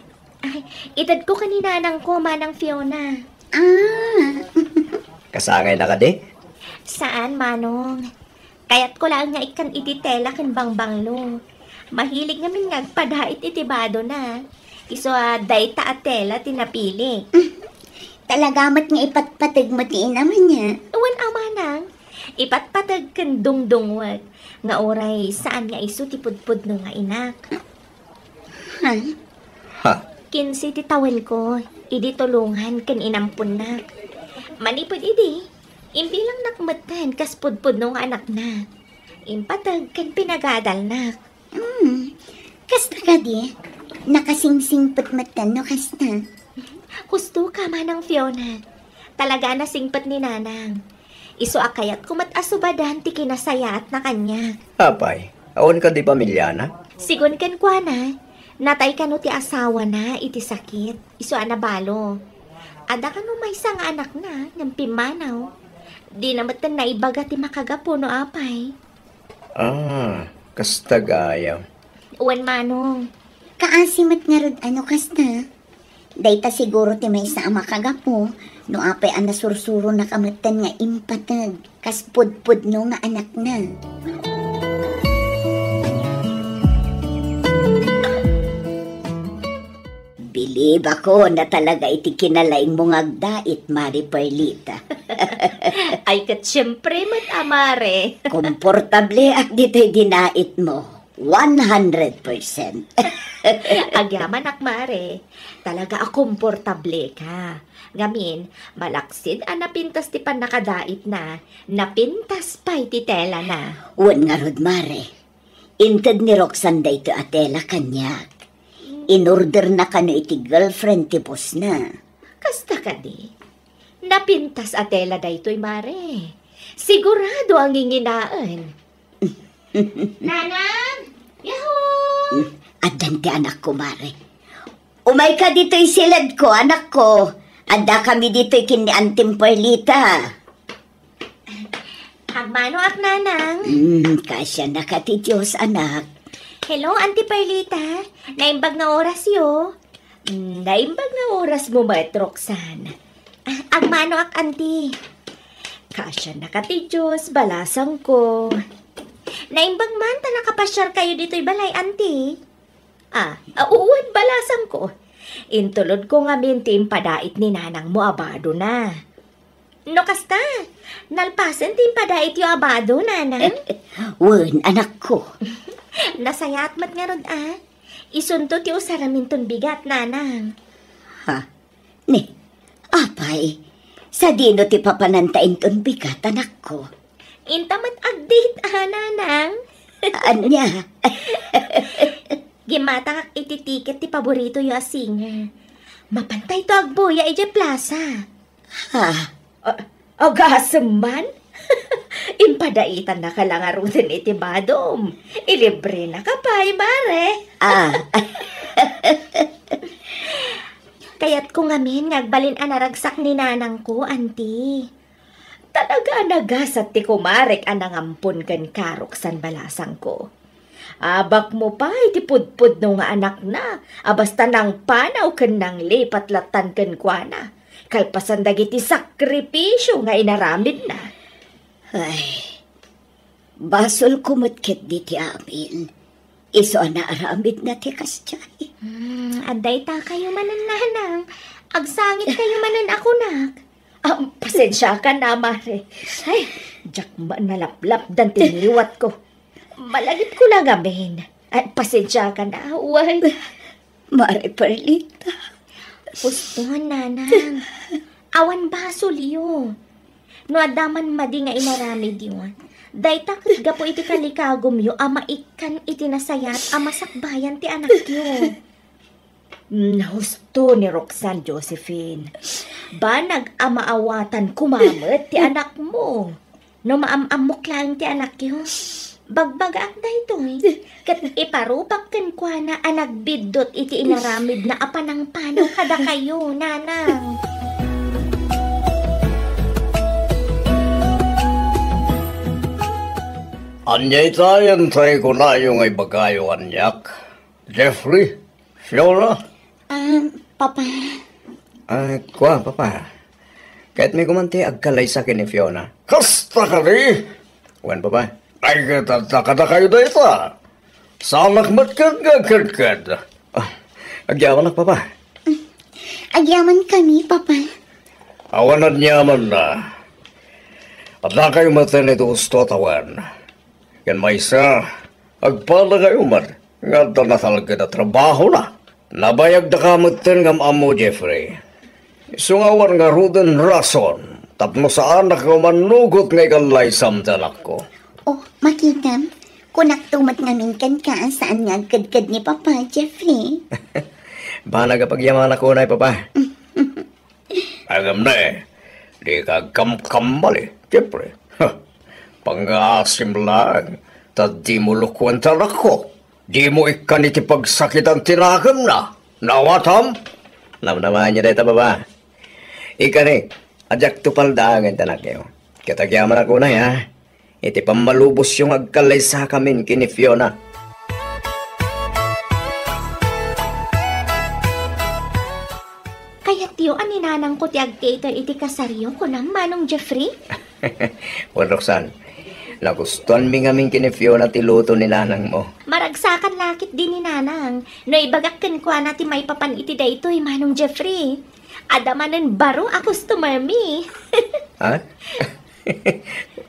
Ay, itad ko kanina nang ko, Manang Fiona. Kasangay na ka di? Saan, Manong? Kaya't ko lang nga ikan ititela ken bangbanglo. Mahilig ngamin ngagpadait itibado na. Iso dayta at tela tinapili. Talagamat nga ipatpatag mo ti naman niya. Uwan Manang, ipatpatag ken dungdungwag. Nga oray saan nga iso tipudpud no nga inak. Ha? Kinsi titawel ko, idi tulungan ken inampun nak. Manipod idi, imbilang nakmatan kas pudpud no nga anak na. Impatag ken pinagadal nak. Kasta ka di, nakasingsingpot matan no kasta. Husto ka, Manang Fiona. Talaga na singpat ni Nanang. Iso akayat kumat asubadan ti kinasayat na kanya. Apay, awan ka di pamilyana? Sigun ken kwa na, natay ka no ti asawa na iti sakit. Iso anabalo. Ada ka no may isang anak na, ng pimanaw. Di naman na naibaga ti makagapo no apay. Kastagayam. Uwan manong. Kaasimat nga rod kasta. Dayta siguro ti may sa makagapo, no apay ang nasursuro na kamatan nga impatag, kas pudpud no nga anak na. Bilib ako na talaga iti kinalaing mong agdait, Mari Perlita. Ay kat syempre mat amare. Komportable at dito'y dinait mo. 100%. Agyaman akmare. Talaga komportable ka. Ngamin, malaksid napintas ti pan nakadait na. Napintas pa iti tela na. Uwan nga rod, Mare. Inted ni Roxanne dayto atela kanyak. In-order na kano iti girlfriend ti boss na. Kasta ka di. Napintas atela daytoy mare. Sigurado ang inginaan. Nanang! Yahoo! Adan ti anak ko, Mare. Umay ka dito'y silad ko, anak ko. Anda kami dito'y kini Antim Perlita. Agmano ak nanang? Kasya na ka ti Diyos, anak. Hello, Auntie Perlita. Naimbag na oras yo. Naimbag na oras mo ba, Roxanne? Agmano ak, Auntie. Kasya na ka ti Diyos, balasang ko. Naimbag man ta nakapasyar kayo dito'y balay, Auntie. Uwan balasang ko. Intulod ko nga minti padait ni nanang mo abado na. No kasta, nalpasan ti padait yo abado, nanang. Wen, anak ko. Nasayat mat nga rod Isunto ti usaramin ton bigat, nanang. Ha? Ni, apay, sa dino ti papanantain ton bigat, anak ko. Intamat agdate, nanang. Anya? Gimata kak ititiket ti paborito yung singer. Mapantay to agboya ije plaza. Ha? Agasam man? Impadaitan na ka lang arutin iti badom. Ilibre na ka pa, Mare. Kaya't kung amin, ngagbalin anaragsak ni nanang ko, Auntie. Talaga nagasat ti kumarek anangampun kan karoksan balasang ko. Abak mo pa, iti pudpud no nga anak na. Basta nang panaw kan nang lipat latan kan kwa na. Kalpasan dagiti sakripisyo nga inaramid na. Ay, basol kumutkit di ti amin. Iso na aramid na ti kastyay. Aday ta kayo manan nanang. Agsangit kayo manan ako nak. Pasensya ka na, Mare. Ay, jakma nalaplap dan tiniwat ko. Malagit ko lang amin. At pasensya ka na, uwan. Mare Perlita. Pustuhan, nanang. Awan baso liyo. No adaman madi nga inaramid yun. Day takot gapo iti kalikagom yo, ama ikan iti nasayat, ama sakbayan ti anak yo. Husto ni Roxanne Josephine. Ba nag-amaawatan kumamit ti anak mo? No maamamok lang ti anak yo. Bagbagaak na ito Kat iparupak kan kwa na anagbidot iti inaramid na apanang panaw kada kayo, nanang. Anyay tayo ko na yung ay bagayo anyak. Jeffrey, Fiona. Papa. Kwa, papa. Kahit may kumanti, agkalay sa akin ni Fiona. Kasta ka rin! Wan, papa. Ay, katataka na kayo na ito. Salak matkad. Agyaman na, papa. Agyaman kami, Papa. Awanan niyaman na. At na kayo matin ito gusto tawan. Yan may isa, agpala kayo man. Nga na talaga na trabaho na. Nabayag na kamatin ngam amo, Jeffrey. Isungawan nga ruden rason. Tapno sa anak ko manugot ngay kalay samtalak ko. Oh, makita. Kunak tumat namin kan ka saan nga kadkad ni Papa, Jeffrey. Ba nagapagyaman ako na, papa? Agam na Di ka kamkambal eh. Siyempre. Pangasim lang. Tad di mo lukuan tanak ko. Di mo ikan iti pagsakit ang tinakam na. Nawatam? Namnaman niya dito baba. Ikan eh. Ajak tupaldaangan tanak kayo. Katagyaman ako na ya. Iti pamalubos yung agkalay sa kamin kini Fiona. Kaya tiyo, aninanang ko ti agkator iti kasaryo ko ng Manong Jeffrey? Well, Roxanne, nagustuhan mi ngamin kini Fiona ti luto ni nanang mo. Maragsakan lakit din ni nanang. No ibagakken ko na ti may papan iti daytoy Manong Jeffrey. Adamanen baro a customer mi. Ha?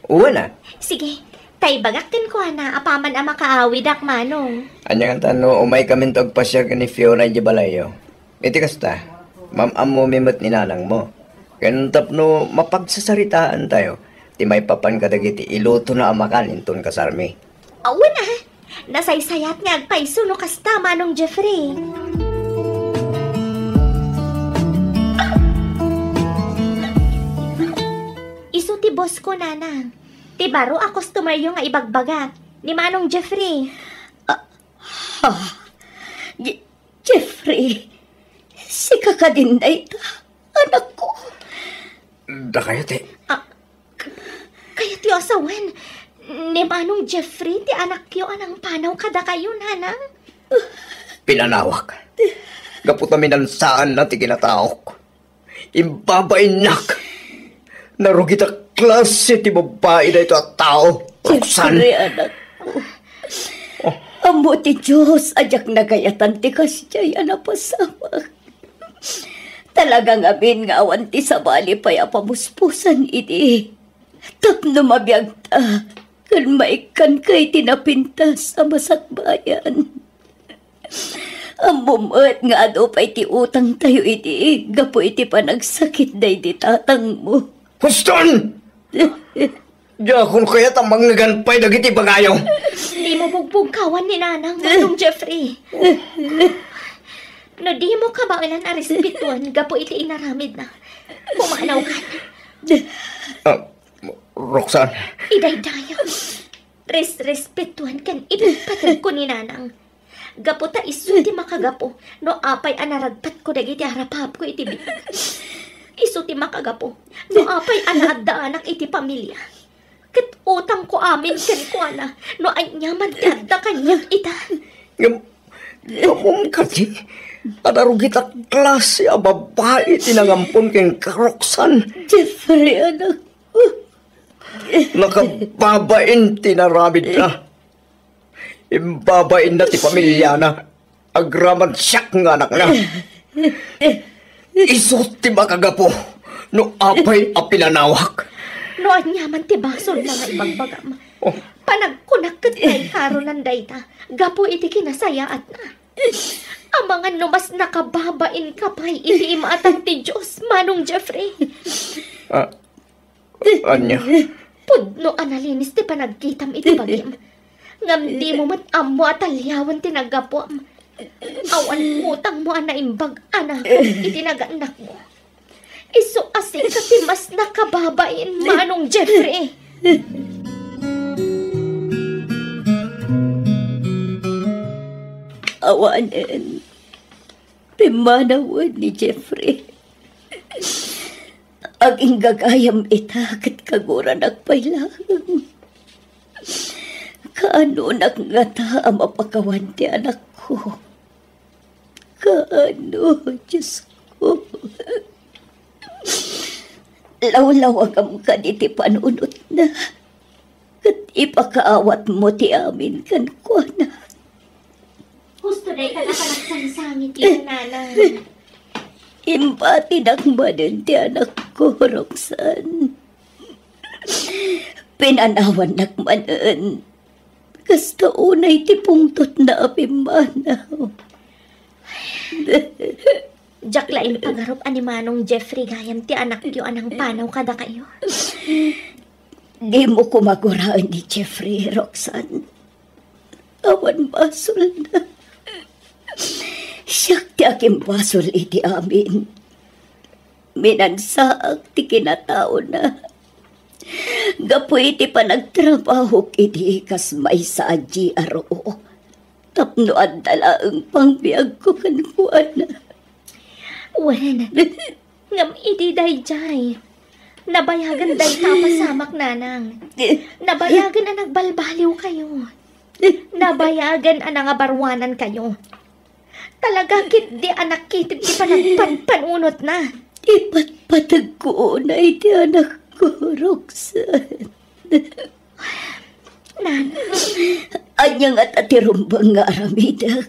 Uwan na. Sige, tay bagakken ko na apaman a makaawid ak Manong. Anyang tano, umay kami tog pasyar ni Fiona di balayo. Iti kasta. Ma'am mo mimot ni nanang mo. Kanutap no, mapagsasaritaan tayo. Ti may papan kadagiti iluto na amakan inton kasarmi. Awan na, nasaysayat nga agpaiso no kasta Manong Jeffrey. Isu ti boss ko nanang. Ti baro a customer yung nga ibagbagat ni Manong Jeffrey. Jeffrey, si kakadinday ta, anak ko. Da kayo, te. Kaya ti asawan, ni Manong Jeffrey, ti anak yo anang panaw kada kayo, nanang. Pinanawak. Gaputamin ang saan na ti kinataok. Imbabainak. Narugit a klase ti babae na ito at tao. Roxanne. Jeffrey, anak ko. Amo ti Diyos, ajak nagayatan ti kasyay, anapasamak. Talagang amin nga awan ti sabali pa'y apamuspusan iti. Tapno mabiyag ta, kan maikan kay tinapintas sa masakbayan. Ang bumot nga ado pa'y ti utang tayo iti, gapo iti panagsakit day di tatang mo. Huston! Diya kung kaya tamang naganpay dagiti bagayo. Di mo bugbugkawan ni nanang, Manong Jeffrey. No di mo kabailan a respetuan, gapo iti inaramid na. Pumanaw ka na. Roxanne. Idaydayo. Respetuan kan ipagpatag ko ni nanang. Gapo ta isu ti makagapo, no apay anaragpat ko dagiti harapap ko iti bitag. Isu ti makagapo, no apay anadaanak iti pamilya. Kat utang ko amin kan ko na, no ay nyaman ti adda kanyang ita. Gamong kati. Adarugit a klase a babae tinangampon ken Roxanne. Jeffrey, anak ko. Nakababain tinaramid na. Imbabain na ti pamilya na. Agraman siyak nga anak na. Isot ti makagapo. No apay a pinanawak. No anyaman ti basol na nga ibagbagam. Panagkunak kat kay karo ng dayta. Gapo iti kinasaya at na. Ang mga numas nakababain kapay iti imaatang ti Diyos, Manong Jeffrey. Anya? Pudno analinis ti panagkitam iti bagim. Ngam di mo mat-amo at alyawan ti nagapuam. Awan utang mo anaimbag anak ko iti naganak mo. Isu asik kati mas nakababain, Manong Jeffrey. Awanin. Pimanawan ni Jeffrey. Aging gagayam itakit kaguran agpailang. Kaano nagngata ang mapakawan ti anak ko. Kaano, Diyos ko. Lawlawagam ka di ti panunot na. Kat ipakaawat mo ti amin kan ko na. Gusto na ikalapanagsang-sangit yung nanay. Impati nakmanin ti anak ko, Roxanne. Pinanawan nakmanin. Kasta unay ti pungtot na apimanaw. Jack lain pagarup ani Manong Jeffrey gayam ti anak yu anang panaw kada kayo. Di mo kumaguraan ni Jeffrey, Roxanne. Awan basol na. Siyak ti aking basol iti amin. Minansaak ti kinatao na. Gapoy ti panagtrabaho kiti kas may sa GRO. Tapno at dalaang pangbiag ko kankuan na. Wen, ngam iti dayjay. Nabayagan day kapasamak nanang. Nabayagan na nagbalbaliw kayo. Nabayagan ang nangabarwanan kayo. Talaga kit di anak kit di panagpanpanunot na. Ipatpatag ko na iti anak ko, Roxanne. Nanang. Anyang at atirumbang nga aramidak.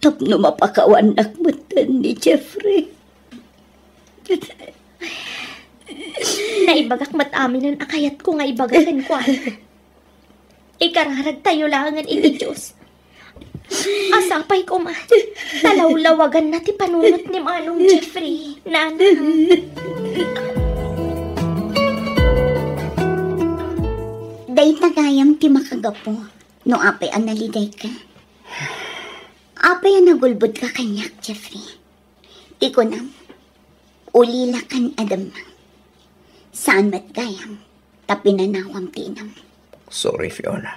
Tapno mapakawanak matan ni Jeffrey. Naibagak matamin ang akayat ko nga ibagakan ko. Ikararag tayo langan ini Diyos. Asapay ko ma. Talawlawagan na ti panunot ni Manong Jeffrey. Nanang. Day tagayam ti makagapo, no apay ang naliday ka. Apay ang nagulbod ka kanyak, Jeffrey. Ti ko nam, ulila kan adamang. Saan mat gayam, tapinanawam tinam. Sorry, Fiona.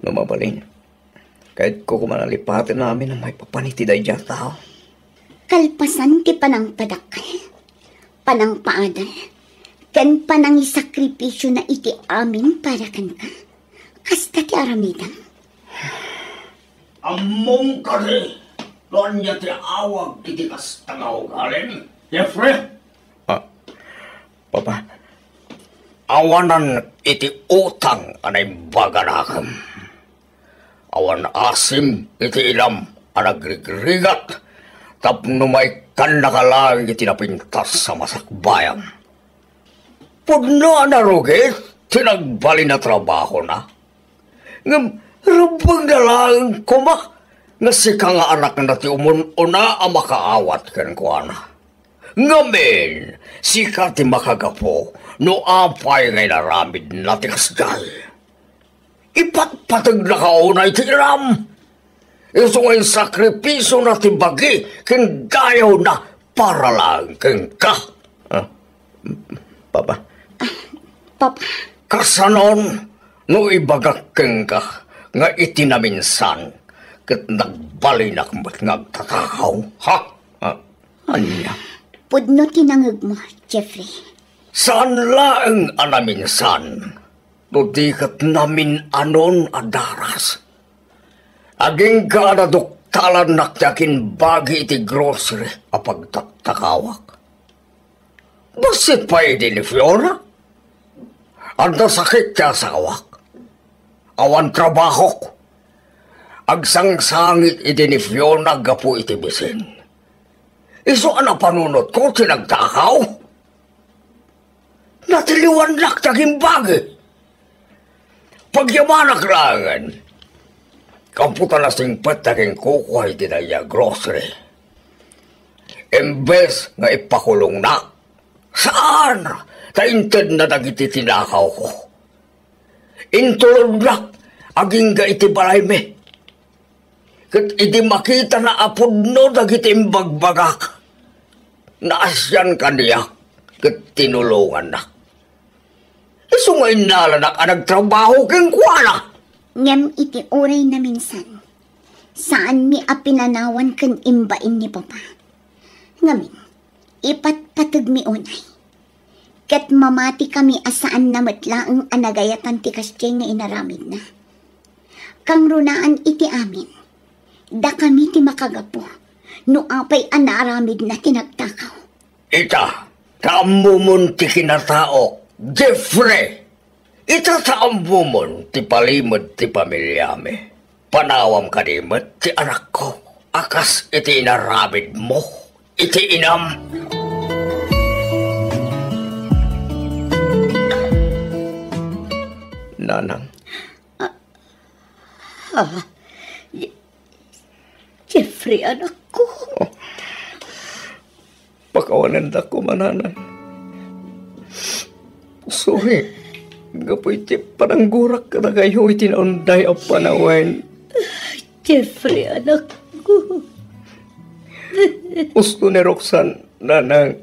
Lumabalin. Kahit ko kumanalipatin namin na may papaniti dahi dyan tao. Kalpasan ti panang padakal, panang paadal, kan panang isakripisyo na iti amin para kan ka. Kasta ti aramidam. Among kari, doon niya ti awag iti kas tagaw galing. Jeffrey? Papa, Awanan iti utang anay baganakam. Awan asim iti ilam anagrigrigat. Tapno may kanakalang iti napintas sa masakbayang. Pudno anarugit, tinagbali na trabaho na. Ngam, rubang na lang kuma, nga sika nga anak na ti umununa ang makaawat kan ko ana. Ngamin, sika ti makagapo, no apay ngay naramid na ti kasgal. Ipatpatag na kaunay ti iram. Iso ngay sakripiso na ti bagi, ken gayaw na para lang ken ka. Papa. Papa. Kasanon, no ibagak ken ka, nga itinaminsan, ket nagbalinak mo't ngagtatakaw, ha? Anya? Pudno tinangag mo, Jeffrey. Saan laeng anaminsan, no di kat namin anon adaras. Aging ka na duktalan nakyakin bagi iti grocery apag takawak. Basit pa iti ni Fiona? Anda sakit kaya sa kawak. Awan trabaho ko. Agsangsangit iti ni Fiona gapu iti bisin. Iso ana panunot ko tinagtakaw. Natiliwan lak taging bagi. Pagyamanak langan. Kamputan na singpat taging kukuha iti na iya grocery. Imbes nga ipakulong na. Saan? Tainted na dagiti tinakaw ko. Intulog lak, aging ga iti balay me. Kat iti makita na apod no dagiti imbagbagak. Naasyan kaniya, kat tinulungan na. Iso nga inalanak ang nagtrabaho keng kuwana. Ngem iti oray na minsan. Saan mi apinanawan kan imbain ni Papa. Ngamin, ipatpatag mi unay. Ket mamati kami asaan na matlaang anagayatan ti kasyay nga inaramid na. Kang runaan iti amin, da kami ti makagapo, no apay anaramid na tinagtakaw. Ita, taambumon ti kinatao, Jeffrey! Ita taambumon ti palimod ti pamilyame. Panawam kanimot ti anak ko, akas iti inaramid mo, iti inam. Nanang. Jeffrey, anak ko. Pakawanan da ko mananang. Sorry. Gapoy ti pananggurak ka na kayo itinaunday ang panawan. Jeffrey, anak ko. Gusto ni Roxanne Nanang,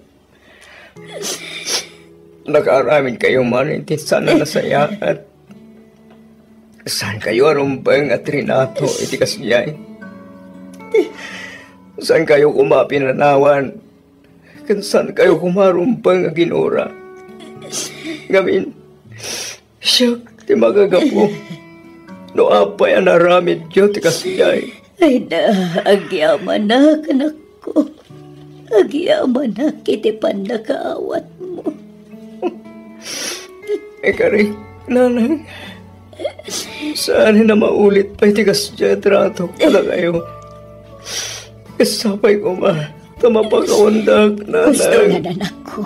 nakaaramin kayo manintin sana nasaya at saan kayo arumbang at rinato iti kasiyay? Saan kayo kumapinanawan? Kan saan kayo kumarumbang ang ginura? Ngamin, siya ti magagapo. No apay ang naramid diyo ti kasiyay. Ay na, agyaman na, kanak ko. Agyaman na, kiti pandakaawat mo. Kari, nanang, saan na maulit pa iti kasiyay trato pala kayo? Kasapay ko ma, tamapakaundag, nanang. Gusto na nanak ko.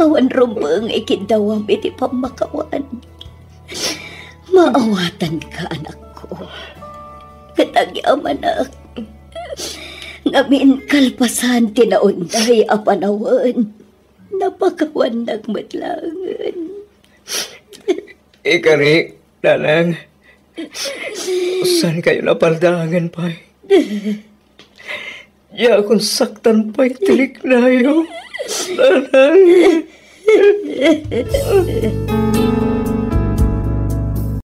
Awan rumbang ikindawam iti pamakawan. Maawatan ka, anak ko. Katagyaman na. Ngamin kalpasan tinaunday a panawan. Napakawan nagmatlangan. Ikari, nanang, saan kayo napaldangan pa? Ya kung saktan pa'y tilik na yun. Nanang.